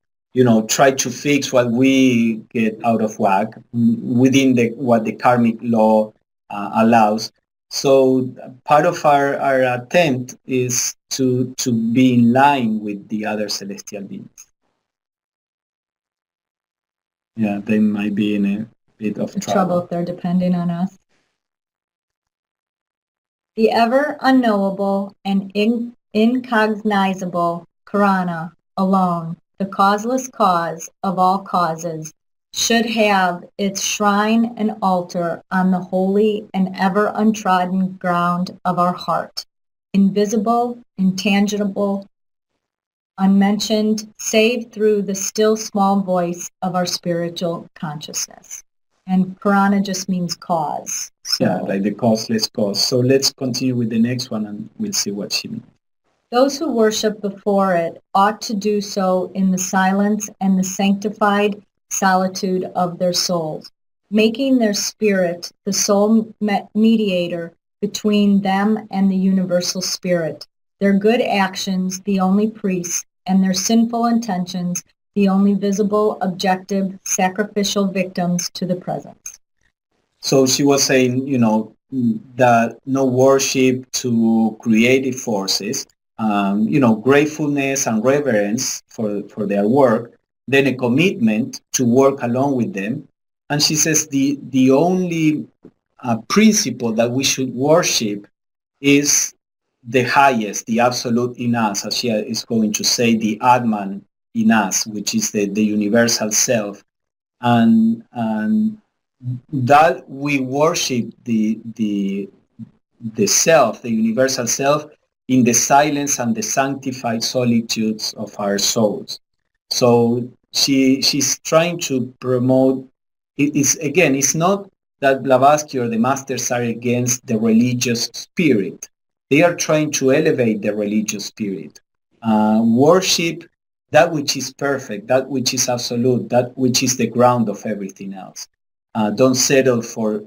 [SPEAKER 1] try to fix what we get out of whack within what the karmic law allows. So part of our attempt is to be in line with the other celestial beings. Yeah, they might be in a bit of trouble
[SPEAKER 2] if they're depending on us. The ever unknowable and incognizable Karana alone, the causeless cause of all causes, should have its shrine and altar on the holy and ever untrodden ground of our heart, invisible, intangible, unmentioned, save through the still small voice of our spiritual consciousness. And Karana just means cause. So,
[SPEAKER 1] yeah, like the causeless cause. So let's continue with the next one and we'll see what she means.
[SPEAKER 2] Those who worship before it ought to do so in the silence and the sanctified solitude of their souls, making their spirit the sole mediator between them and the universal spirit, their good actions the only priests, and their sinful intentions the only visible, objective, sacrificial victims to the presence.
[SPEAKER 1] So she was saying, that no worship to creative forces, gratefulness and reverence for their work, then a commitment to work along with them. And she says the only principle that we should worship is the highest, the absolute in us, as she is going to say, the Atman in us, which is the universal self. And that we worship the self, the universal self, in the silence and the sanctified solitudes of our souls. So she's trying to promote, it's not that Blavatsky or the masters are against the religious spirit. They are trying to elevate the religious spirit. Worship that which is perfect, that which is absolute, that which is the ground of everything else. Don't settle for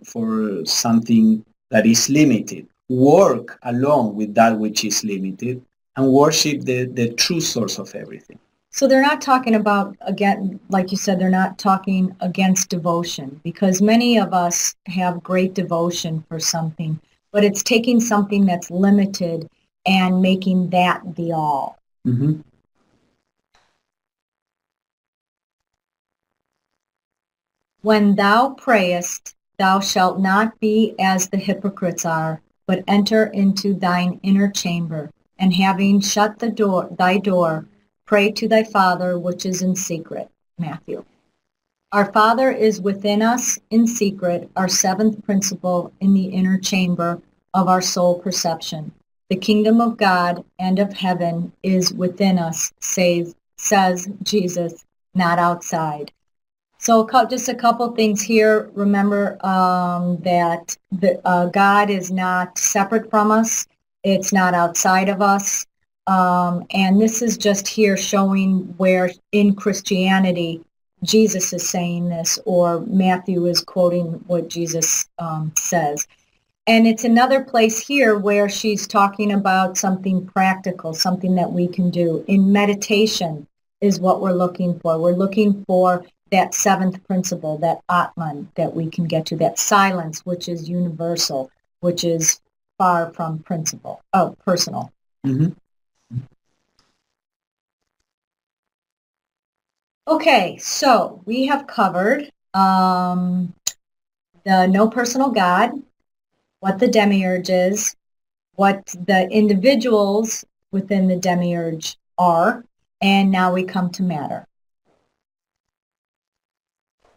[SPEAKER 1] something that is limited. Work along with that which is limited and worship the true source of everything.
[SPEAKER 2] So they're not talking about, again, like you said, they're not talking against devotion, because many of us have great devotion for something, but it's taking something that's limited and making that the all.
[SPEAKER 1] Mm-hmm.
[SPEAKER 2] When thou prayest, thou shalt not be as the hypocrites are, but enter into thine inner chamber, and having shut thy door, pray to thy Father which is in secret. Matthew. Our Father is within us in secret, our seventh principle in the inner chamber of our soul perception. The kingdom of God and of heaven is within us, says Jesus, not outside. So just a couple things here. Remember that God is not separate from us. It's not outside of us. And this is just here showing where in Christianity Jesus is saying this, or Matthew is quoting what Jesus says. And it's another place here where she's talking about something practical, something that we can do. In meditation is what we're looking for. We're looking for that seventh principle, that Atman that we can get to, that silence, which is universal, which is far from personal.
[SPEAKER 1] Mm-hmm.
[SPEAKER 2] Okay, so we have covered the no personal God, what the demiurge is, what the individuals within the demiurge are, and now we come to matter.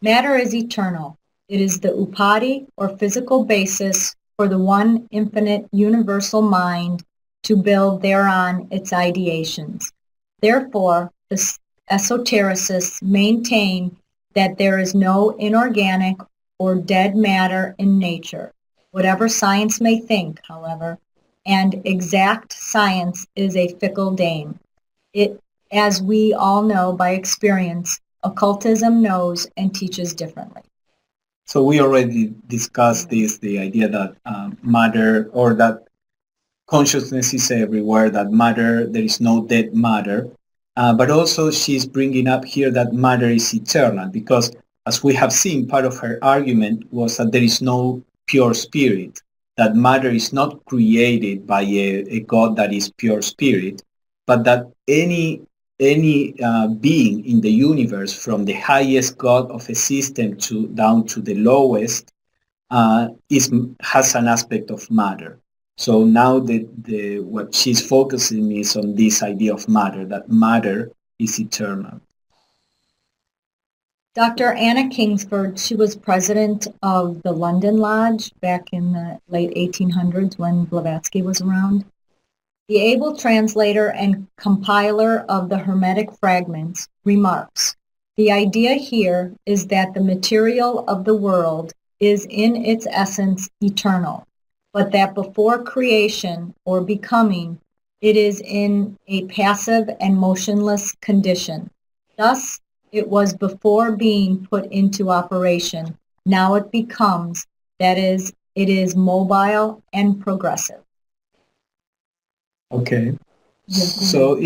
[SPEAKER 2] Matter is eternal. It is the upadi, or physical basis, for the one infinite universal mind to build thereon its ideations. Therefore, the esotericists maintain that there is no inorganic or dead matter in nature, whatever science may think, however, and exact science is a fickle dame. It, as we all know by experience, occultism knows and teaches differently.
[SPEAKER 1] So we already discussed this, the idea that matter, or that consciousness is everywhere, that matter, there is no dead matter. But also she's bringing up here that matter is eternal, because as we have seen, part of her argument was that there is no pure spirit, that matter is not created by a God that is pure spirit, but that any being in the universe, from the highest God of a system down to the lowest, has an aspect of matter. So now what she's focusing is on this idea of matter, that matter is eternal.
[SPEAKER 2] Dr. Anna Kingsford, she was president of the London Lodge back in the late 1800s when Blavatsky was around. The able translator and compiler of the Hermetic fragments remarks, the idea here is that the material of the world is in its essence eternal, but that before creation or becoming, it is in a passive and motionless condition. Thus, it was before being put into operation. Now it becomes, that is, it is mobile and progressive.
[SPEAKER 1] Okay. So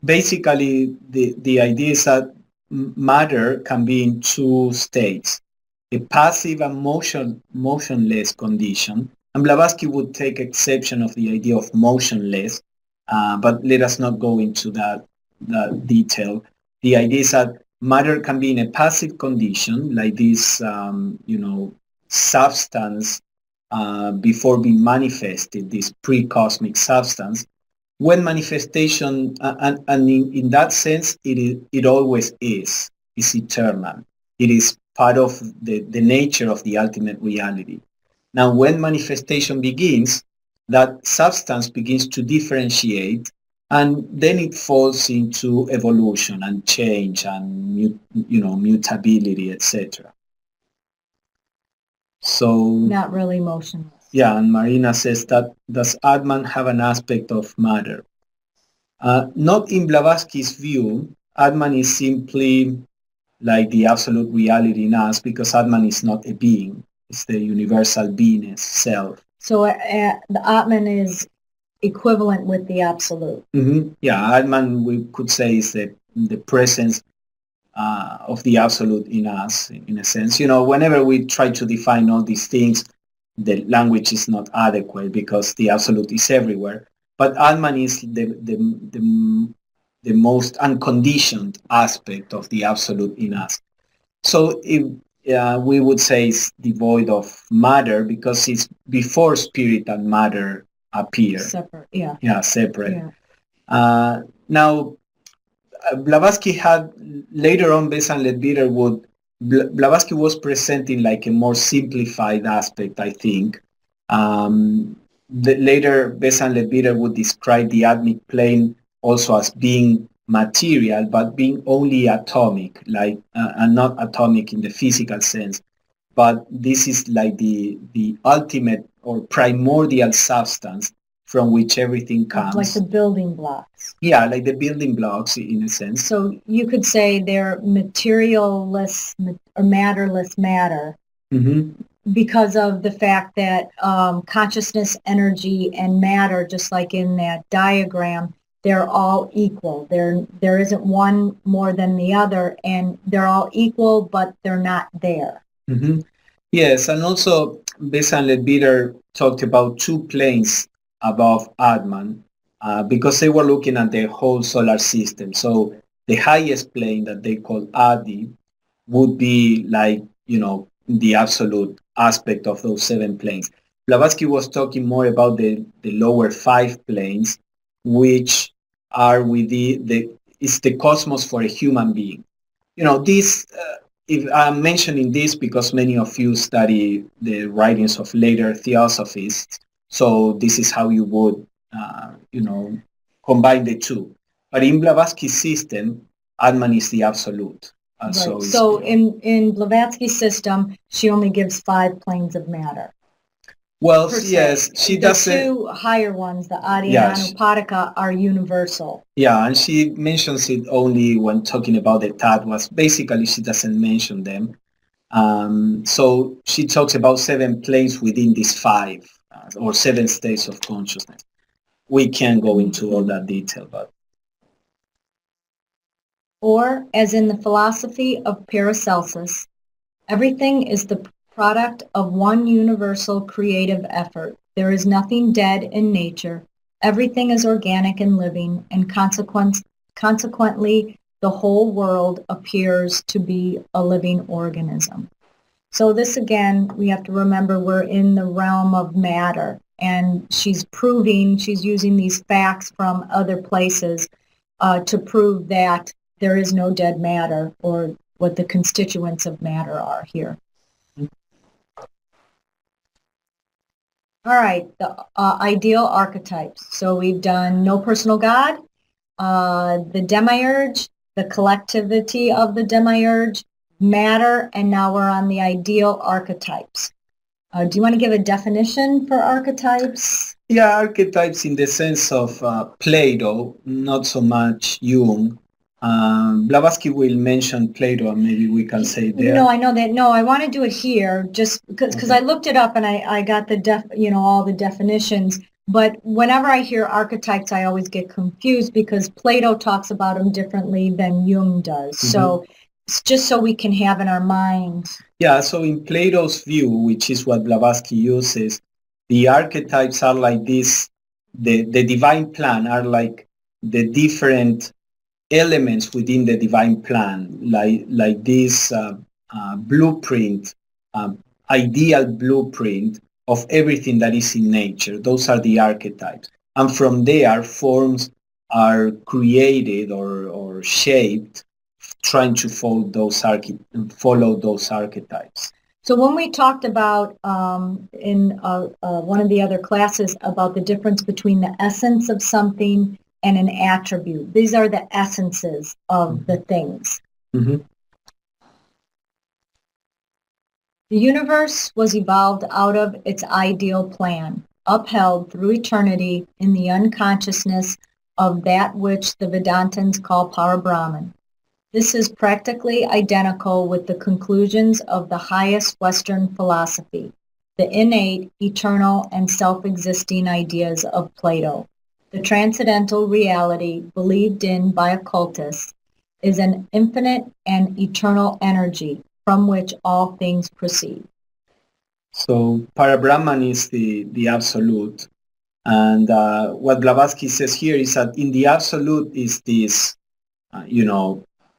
[SPEAKER 1] basically the idea is that matter can be in two states, a passive and motionless condition. And Blavatsky would take exception of the idea of motionless, but let us not go into that detail. The idea is that matter can be in a passive condition, like this, substance before being manifested, this pre-cosmic substance. When manifestation, and in that sense, it always is. It's eternal. It is part of the nature of the ultimate reality. Now, when manifestation begins, that substance begins to differentiate, and then it falls into evolution and change and mutability, etc. So
[SPEAKER 2] not really motionless.
[SPEAKER 1] Yeah, and Marina says that does Atman have an aspect of matter? Not in Blavatsky's view. Atman is simply like the absolute reality in us, because Atman is not a being. It's the universal beingness, self.
[SPEAKER 2] So the Atman is equivalent with the absolute.
[SPEAKER 1] Mm-hmm. Yeah, Atman, we could say, is the presence of the absolute in us, in a sense. Whenever we try to define all these things, the language is not adequate because the absolute is everywhere. But Atman is the most unconditioned aspect of the absolute in us. So we would say it's devoid of matter because it's before spirit and matter appear.
[SPEAKER 2] Separate, yeah.
[SPEAKER 1] Yeah, separate. Yeah. Now, Blavatsky had, later on, Besant Leadbeater Blavatsky was presenting like a more simplified aspect, I think. Later, Besant Leadbeater would describe the atmic plane also as being material, but being only atomic, and not atomic in the physical sense. But this is like the ultimate or primordial substance from which everything comes.
[SPEAKER 2] Like the building blocks.
[SPEAKER 1] Yeah, like the building blocks in a sense.
[SPEAKER 2] So you could say they're materialless or matterless matter,
[SPEAKER 1] mm-hmm.
[SPEAKER 2] because of the fact that consciousness, energy, and matter, just like in that diagram, they're all equal. There isn't one more than the other, and they're all equal, but they're not there.
[SPEAKER 1] Mm-hmm. Yes, and also Besant Leadbeater talked about two planes above Atman, because they were looking at the whole solar system. So the highest plane that they call Adi would be like, the absolute aspect of those 7 planes. Blavatsky was talking more about the lower 5 planes, which are with it's the cosmos for a human being. This, if I'm mentioning this because many of you study the writings of later Theosophists, so this is how you would, combine the two. But in Blavatsky's system, Atman is the absolute.
[SPEAKER 2] Right. So in Blavatsky's system, she only gives 5 planes of matter.
[SPEAKER 1] Well, yes, she doesn't.
[SPEAKER 2] The 2 higher ones, the Adi and Anupadika, are universal.
[SPEAKER 1] Yeah, and she mentions it only when talking about the tattvas. Basically, she doesn't mention them. So she talks about 7 planes within these 5 or 7 states of consciousness. We can't go into all that detail, but.
[SPEAKER 2] Or, as in the philosophy of Paracelsus, everything is the product of one universal creative effort. There is nothing dead in nature. Everything is organic and living, and consequently, the whole world appears to be a living organism. So this, again, we have to remember we're in the realm of matter, and she's using these facts from other places to prove that there is no dead matter, or what the constituents of matter are here. All right, the ideal archetypes. So we've done no personal God, the demiurge, the collectivity of the demiurge, matter, and now we're on the ideal archetypes. Do you want to give a definition for archetypes?
[SPEAKER 1] Yeah, archetypes in the sense of Plato, not so much Jung. Blavatsky will mention Plato, and maybe we can say there.
[SPEAKER 2] No, I know that. No, I want to do it here, just because I looked it up and I got the all the definitions. But whenever I hear archetypes, I always get confused because Plato talks about them differently than Jung does. Mm-hmm. So it's just so we can have in our minds.
[SPEAKER 1] Yeah. So in Plato's view, which is what Blavatsky uses, the archetypes are like this. The divine plan are like the different elements within the divine plan, like this blueprint, ideal blueprint of everything that is in nature. Those are the archetypes. And from there, forms are created or shaped, trying to follow those archetypes.
[SPEAKER 2] So when we talked about in one of the other classes about the difference between the essence of something and an attribute. These are the essences of the things.
[SPEAKER 1] Mm-hmm.
[SPEAKER 2] The universe was evolved out of its ideal plan, upheld through eternity in the unconsciousness of that which the Vedantins call Parabrahman. This is practically identical with the conclusions of the highest Western philosophy, the innate, eternal, and self-existing ideas of Plato. The transcendental reality believed in by occultists is an infinite and eternal energy from which all things proceed.
[SPEAKER 1] So Parabrahman is the absolute. And what Blavatsky says here is that in the absolute is this,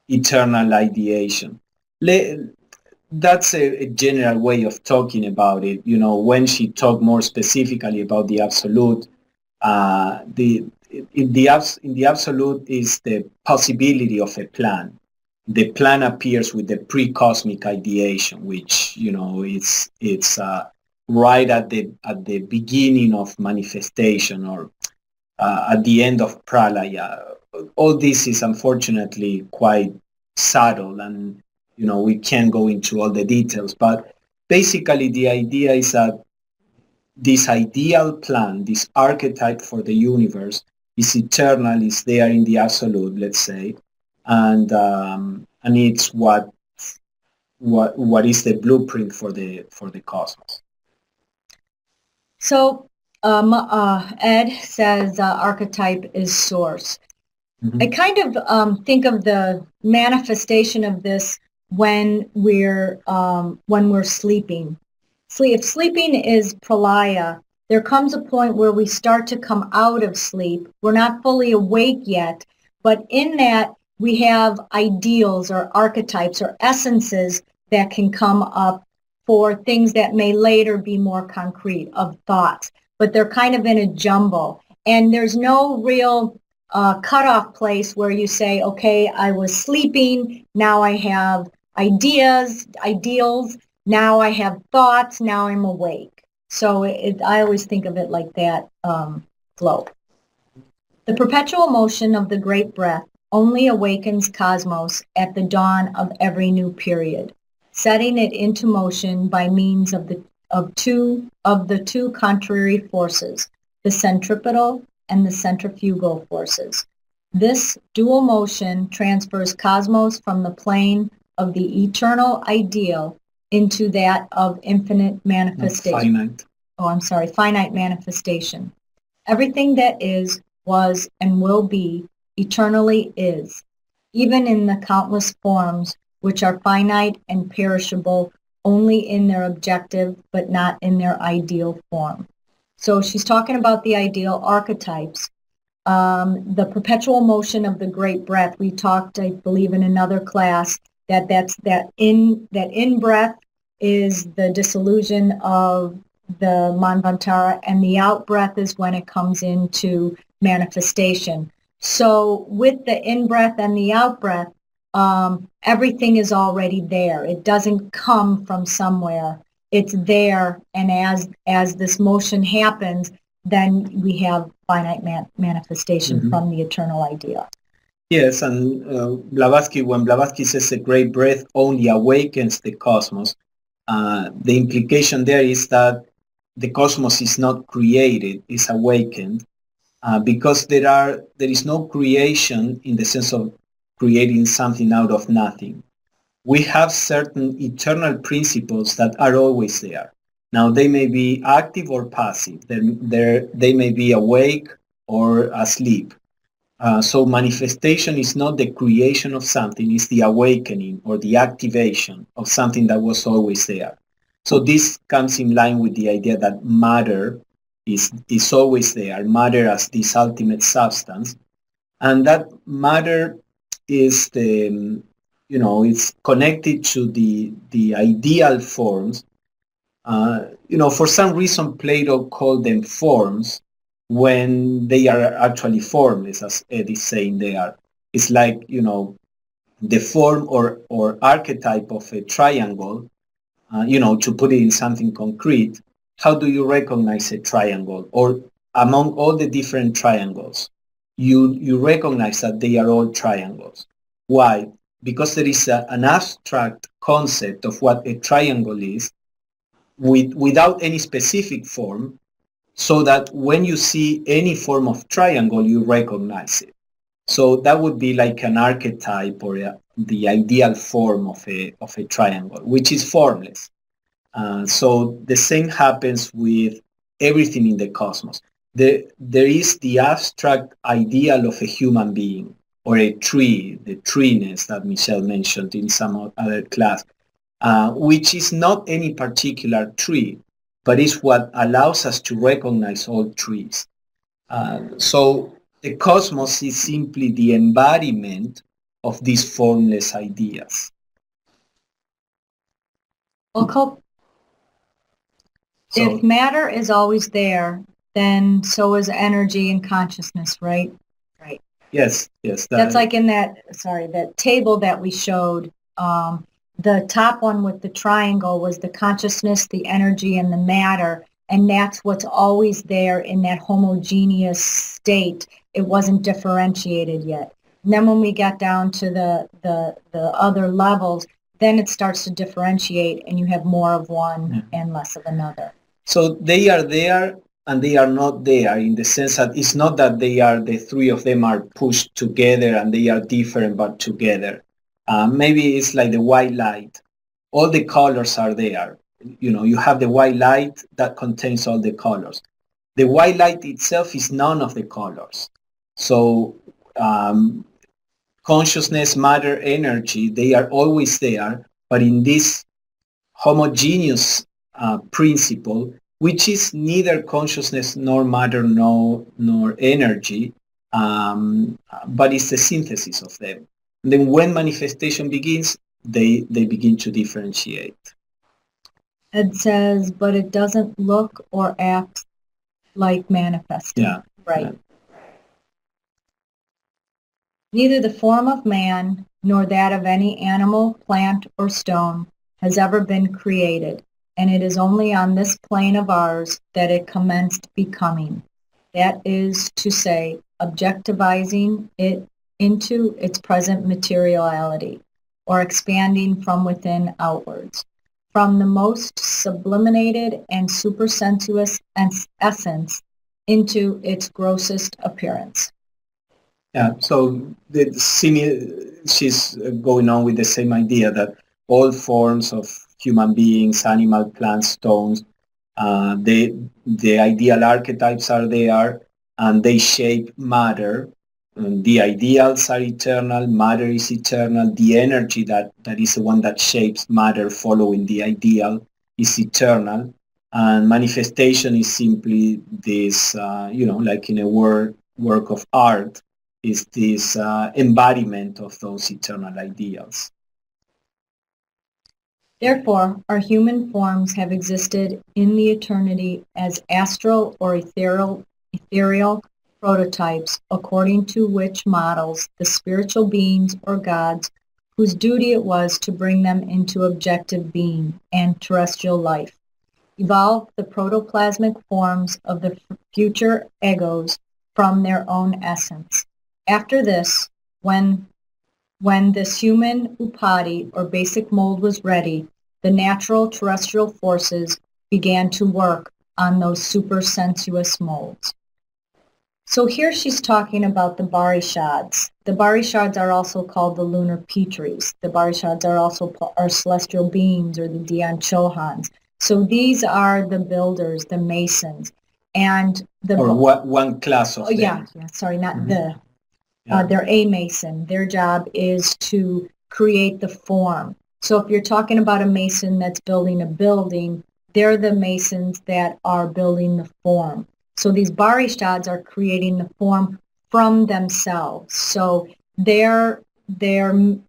[SPEAKER 1] eternal ideation. That's a general way of talking about it. When she talked more specifically about the absolute, in the absolute is the possibility of a plan. The plan appears with the pre-cosmic ideation, which it's right at the beginning of manifestation or at the end of pralaya. All this is unfortunately quite subtle, and we can't go into all the details. But basically, the idea is that this ideal plan, this archetype for the universe, is eternal, is there in the absolute, let's say, and it's what is the blueprint for the cosmos.
[SPEAKER 2] So Ed says archetype is source. Mm-hmm. I kind of think of the manifestation of this when we're sleeping. If sleeping is pralaya, there comes a point where we start to come out of sleep. We're not fully awake yet, but in that we have ideals or archetypes or essences that can come up for things that may later be more concrete of thoughts, but they're kind of in a jumble. And there's no real cutoff place where you say, okay, I was sleeping, now I have ideals, now I have thoughts, now I'm awake. So I always think of it like that flow. The perpetual motion of the great breath only awakens cosmos at the dawn of every new period, setting it into motion by means of the two contrary forces, the centripetal and the centrifugal forces. This dual motion transfers cosmos from the plane of the eternal ideal into that of infinite manifestation.
[SPEAKER 1] Finite.
[SPEAKER 2] finite manifestation. Everything that is, was, and will be eternally is, even in the countless forms which are finite and perishable only in their objective but not in their ideal form. So she's talking about the ideal archetypes. The perpetual motion of the great breath. We talked, I believe, in another class that in-breath is the dissolution of the Manvantara, and the out-breath is when it comes into manifestation. So with the in-breath and the out-breath, everything is already there. It doesn't come from somewhere. It's there, and as this motion happens, then we have finite manifestation from the eternal idea.
[SPEAKER 1] Yes, and when Blavatsky says the great breath only awakens the cosmos, the implication there is that the cosmos is not created, it's awakened, because there is no creation in the sense of creating something out of nothing. We have certain eternal principles that are always there. Now, they may be active or passive. They may be awake or asleep. So manifestation is not the creation of something, it's the awakening or the activation of something that was always there. So this comes in line with the idea that matter is always there, matter as this ultimate substance. And that matter is it's connected to the ideal forms. For some reason, Plato called them forms when they are actually formless, as Ed is saying there. It's like, the form or archetype of a triangle, to put it in something concrete. How do you recognize a triangle? Or among all the different triangles, you recognize that they are all triangles. Why? Because there is an abstract concept of what a triangle is without any specific form, so that when you see any form of triangle, you recognize it. So that would be like an archetype or the ideal form of a triangle, which is formless. So the same happens with everything in the cosmos. There is the abstract ideal of a human being, or a tree, the treeness that Michelle mentioned in some other class, which is not any particular tree, but is what allows us to recognize all trees. So the cosmos is simply the embodiment of these formless ideas.
[SPEAKER 2] Well, if matter is always there, then so is energy and consciousness, right? Right.
[SPEAKER 1] Yes.
[SPEAKER 2] That's like in that table that we showed. The top one with the triangle was the consciousness, the energy, and the matter, and that's what's always there in that homogeneous state. It wasn't differentiated yet. And then when we get down to the other levels, then it starts to differentiate, and you have more of one and less of another.
[SPEAKER 1] So they are there and they are not there, in the sense that it's not that the three of them are pushed together and they are different but together. Maybe it's like the white light. All the colors are there. You have the white light that contains all the colors. The white light itself is none of the colors. So consciousness, matter, energy, they are always there, but in this homogeneous principle, which is neither consciousness nor matter nor energy, but it's the synthesis of them. And then when manifestation begins, they begin to differentiate.
[SPEAKER 2] It says, but it doesn't look or act like manifesting.
[SPEAKER 1] Yeah.
[SPEAKER 2] Right.
[SPEAKER 1] Yeah.
[SPEAKER 2] Neither the form of man nor that of any animal, plant, or stone has ever been created, and it is only on this plane of ours that it commenced becoming. That is to say, objectivizing it into its present materiality, or expanding from within outwards, from the most sublimated and supersensuous essence into its grossest appearance.
[SPEAKER 1] Yeah, so she's going on with the same idea that all forms of human beings, animal, plants, stones, The ideal archetypes are there, and they shape matter. The ideals are eternal, matter is eternal, the energy that is the one that shapes matter following the ideal is eternal, and manifestation is simply this, like in a work of art, is this embodiment of those eternal ideals.
[SPEAKER 2] Therefore, our human forms have existed in the eternity as astral or ethereal prototypes, according to which models the spiritual beings or gods whose duty it was to bring them into objective being and terrestrial life, evolved the protoplasmic forms of the future egos from their own essence. After this, when this human upadi or basic mold was ready, the natural terrestrial forces began to work on those supersensuous molds. So here she's talking about the Barishads. The Barishads are also called the lunar petries. The Barishads are also our celestial beings, or the Dian Chohans. So these are the builders, the masons, and the
[SPEAKER 1] one class of them.
[SPEAKER 2] Yeah, sorry, not the. They're a mason. Their job is to create the form. So if you're talking about a mason that's building a building, they're the masons that are building the form. So these Barishads are creating the form from themselves. So their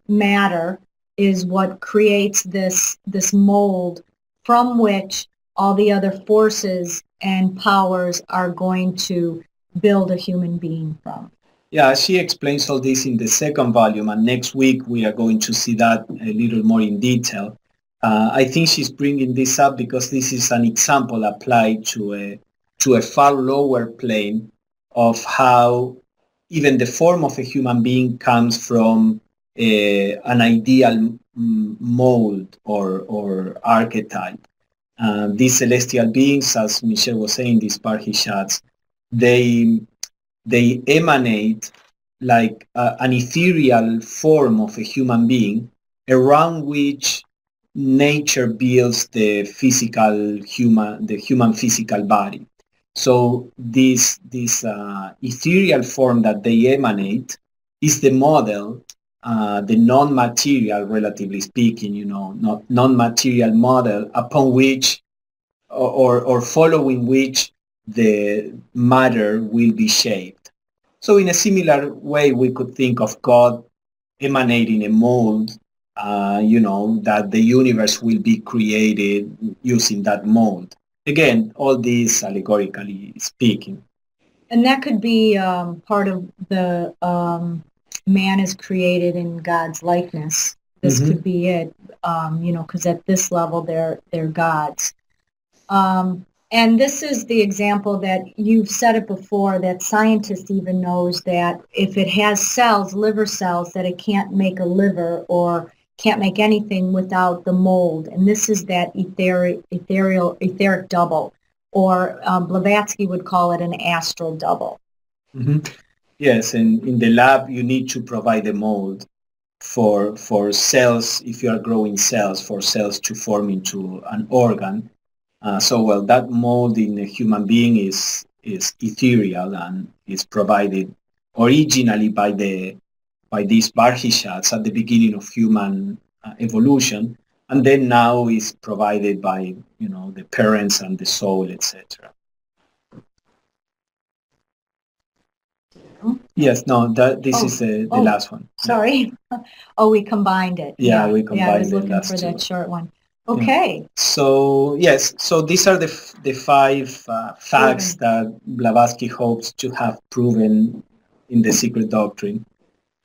[SPEAKER 2] matter is what creates this mold from which all the other forces and powers are going to build a human being from.
[SPEAKER 1] Yeah, she explains all this in the second volume, and next week we are going to see that a little more in detail. I think she's bringing this up because this is an example applied to a far lower plane of how even the form of a human being comes from an ideal mold or archetype. These celestial beings, as Michelle was saying, these Barishads, they emanate like an ethereal form of a human being around which nature builds the human physical body. So this ethereal form that they emanate is the model, the non-material, relatively speaking, non-material model upon which or following which the matter will be shaped. So in a similar way, we could think of God emanating a mold, that the universe will be created using that mold. Again, all this allegorically speaking.
[SPEAKER 2] And that could be part of the man is created in God's likeness. This could be it, because at this level they're gods. And this is the example that you've said it before, that scientists even knows that if it has cells, liver cells, that it can't make a liver or can't make anything without the mold. And this is that etheric double, or Blavatsky would call it an astral double.
[SPEAKER 1] Yes, and in the lab you need to provide a mold for cells, if you are growing cells, for cells to form into an organ. That mold in a human being is ethereal and is provided originally by these Barishads at the beginning of human evolution, and then now is provided by the parents and the soul, etc. Yes, no, this is the last one.
[SPEAKER 2] Sorry. We combined it.
[SPEAKER 1] Yeah, we combined it.
[SPEAKER 2] I was looking for that short one. Okay.
[SPEAKER 1] Yeah. So these are the five facts that Blavatsky hopes to have proven in the Secret Doctrine.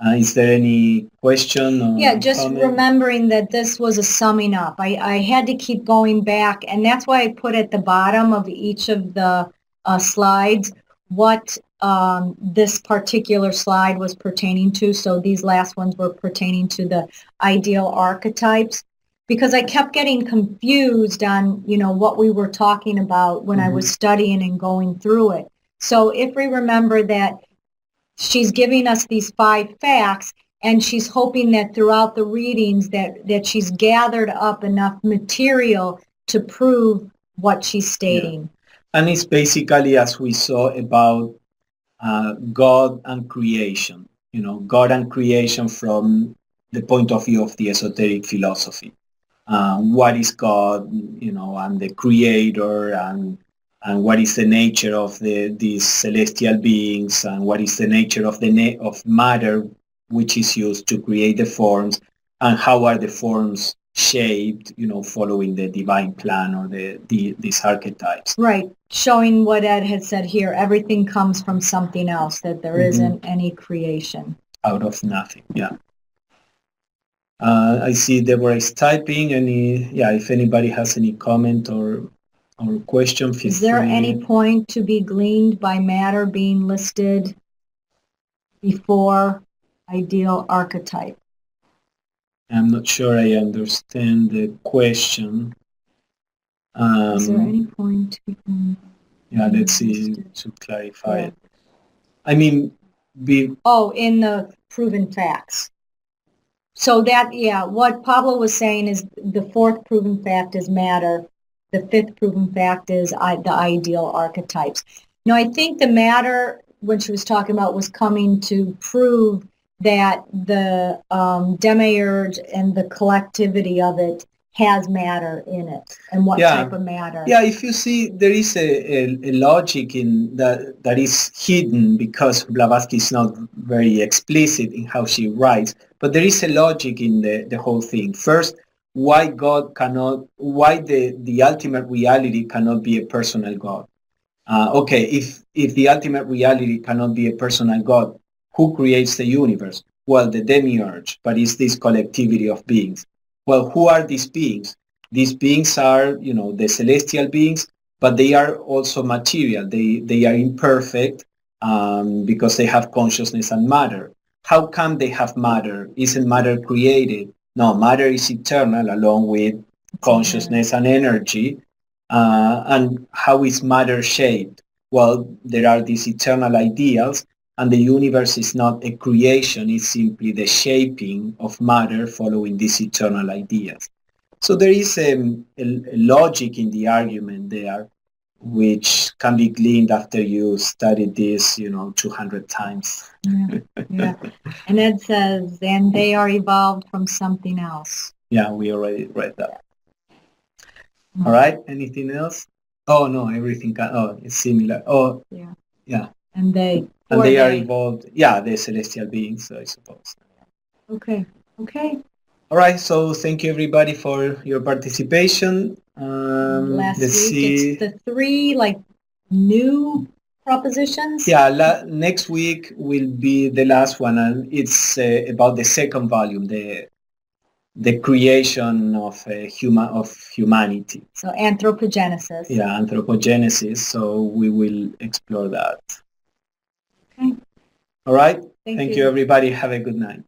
[SPEAKER 1] Is there any question? Or
[SPEAKER 2] just comment? Remembering that this was a summing up. I had to keep going back, and that's why I put at the bottom of each of the slides what this particular slide was pertaining to. So these last ones were pertaining to the ideal archetypes, because I kept getting confused on, what we were talking about when I was studying and going through it. So if we remember that she's giving us these 5 facts, and she's hoping that throughout the readings that she's gathered up enough material to prove what she's stating.
[SPEAKER 1] Yeah. And it's basically, as we saw, about God and creation. God and creation from the point of view of the esoteric philosophy. What is God, and the creator, and what is the nature of these celestial beings, and what is the nature of of matter, which is used to create the forms, and how are the forms shaped, following the divine plan or these archetypes.
[SPEAKER 2] Right. Showing what Ed had said here, everything comes from something else, that there isn't any creation.
[SPEAKER 1] Out of nothing, yeah. I see Deborah is typing. If anybody has any comment or question, feel free.
[SPEAKER 2] Is there any point to be gleaned by matter being listed before ideal archetype?
[SPEAKER 1] I'm not sure I understand the question.
[SPEAKER 2] Is there any point to be gleaned?
[SPEAKER 1] Yeah, let's see to clarify it. I mean,
[SPEAKER 2] in the proven facts. So that, what Pablo was saying is the fourth proven fact is matter. The fifth proven fact is the ideal archetypes. I think the matter, when she was talking about, was coming to prove that the demiurge and the collectivity of it has matter in it, and what type of matter.
[SPEAKER 1] Yeah, if you see, there is a logic in that is hidden, because Blavatsky is not very explicit in how she writes, but there is a logic in the whole thing. First, why the ultimate reality cannot be a personal God. If the ultimate reality cannot be a personal God, who creates the universe? Well, the demiurge, but it's this collectivity of beings. Well, who are these beings? These beings are, the celestial beings, but they are also material. They are imperfect because they have consciousness and matter. How come they have matter? Isn't matter created? No, matter is eternal along with consciousness and energy. And how is matter shaped? Well, there are these eternal ideals, and the universe is not a creation, it's simply the shaping of matter following these eternal ideas. So there is a logic in the argument there, which can be gleaned after you studied this, 200 times.
[SPEAKER 2] Yeah. And Ed says, and they are evolved from something else.
[SPEAKER 1] Yeah, we already read that. All right, anything else? Oh, no, everything it's similar. Oh, yeah.
[SPEAKER 2] And they
[SPEAKER 1] are evolved. Yeah, they're celestial beings, I suppose.
[SPEAKER 2] Okay.
[SPEAKER 1] All right, so thank you everybody for your participation.
[SPEAKER 2] Last week, it's the three new propositions.
[SPEAKER 1] Yeah, next week will be the last one, and it's about the second volume, the creation of humanity.
[SPEAKER 2] So anthropogenesis.
[SPEAKER 1] Yeah, anthropogenesis. So we will explore that.
[SPEAKER 2] Okay.
[SPEAKER 1] All right. Thank you, everybody. Have a good night.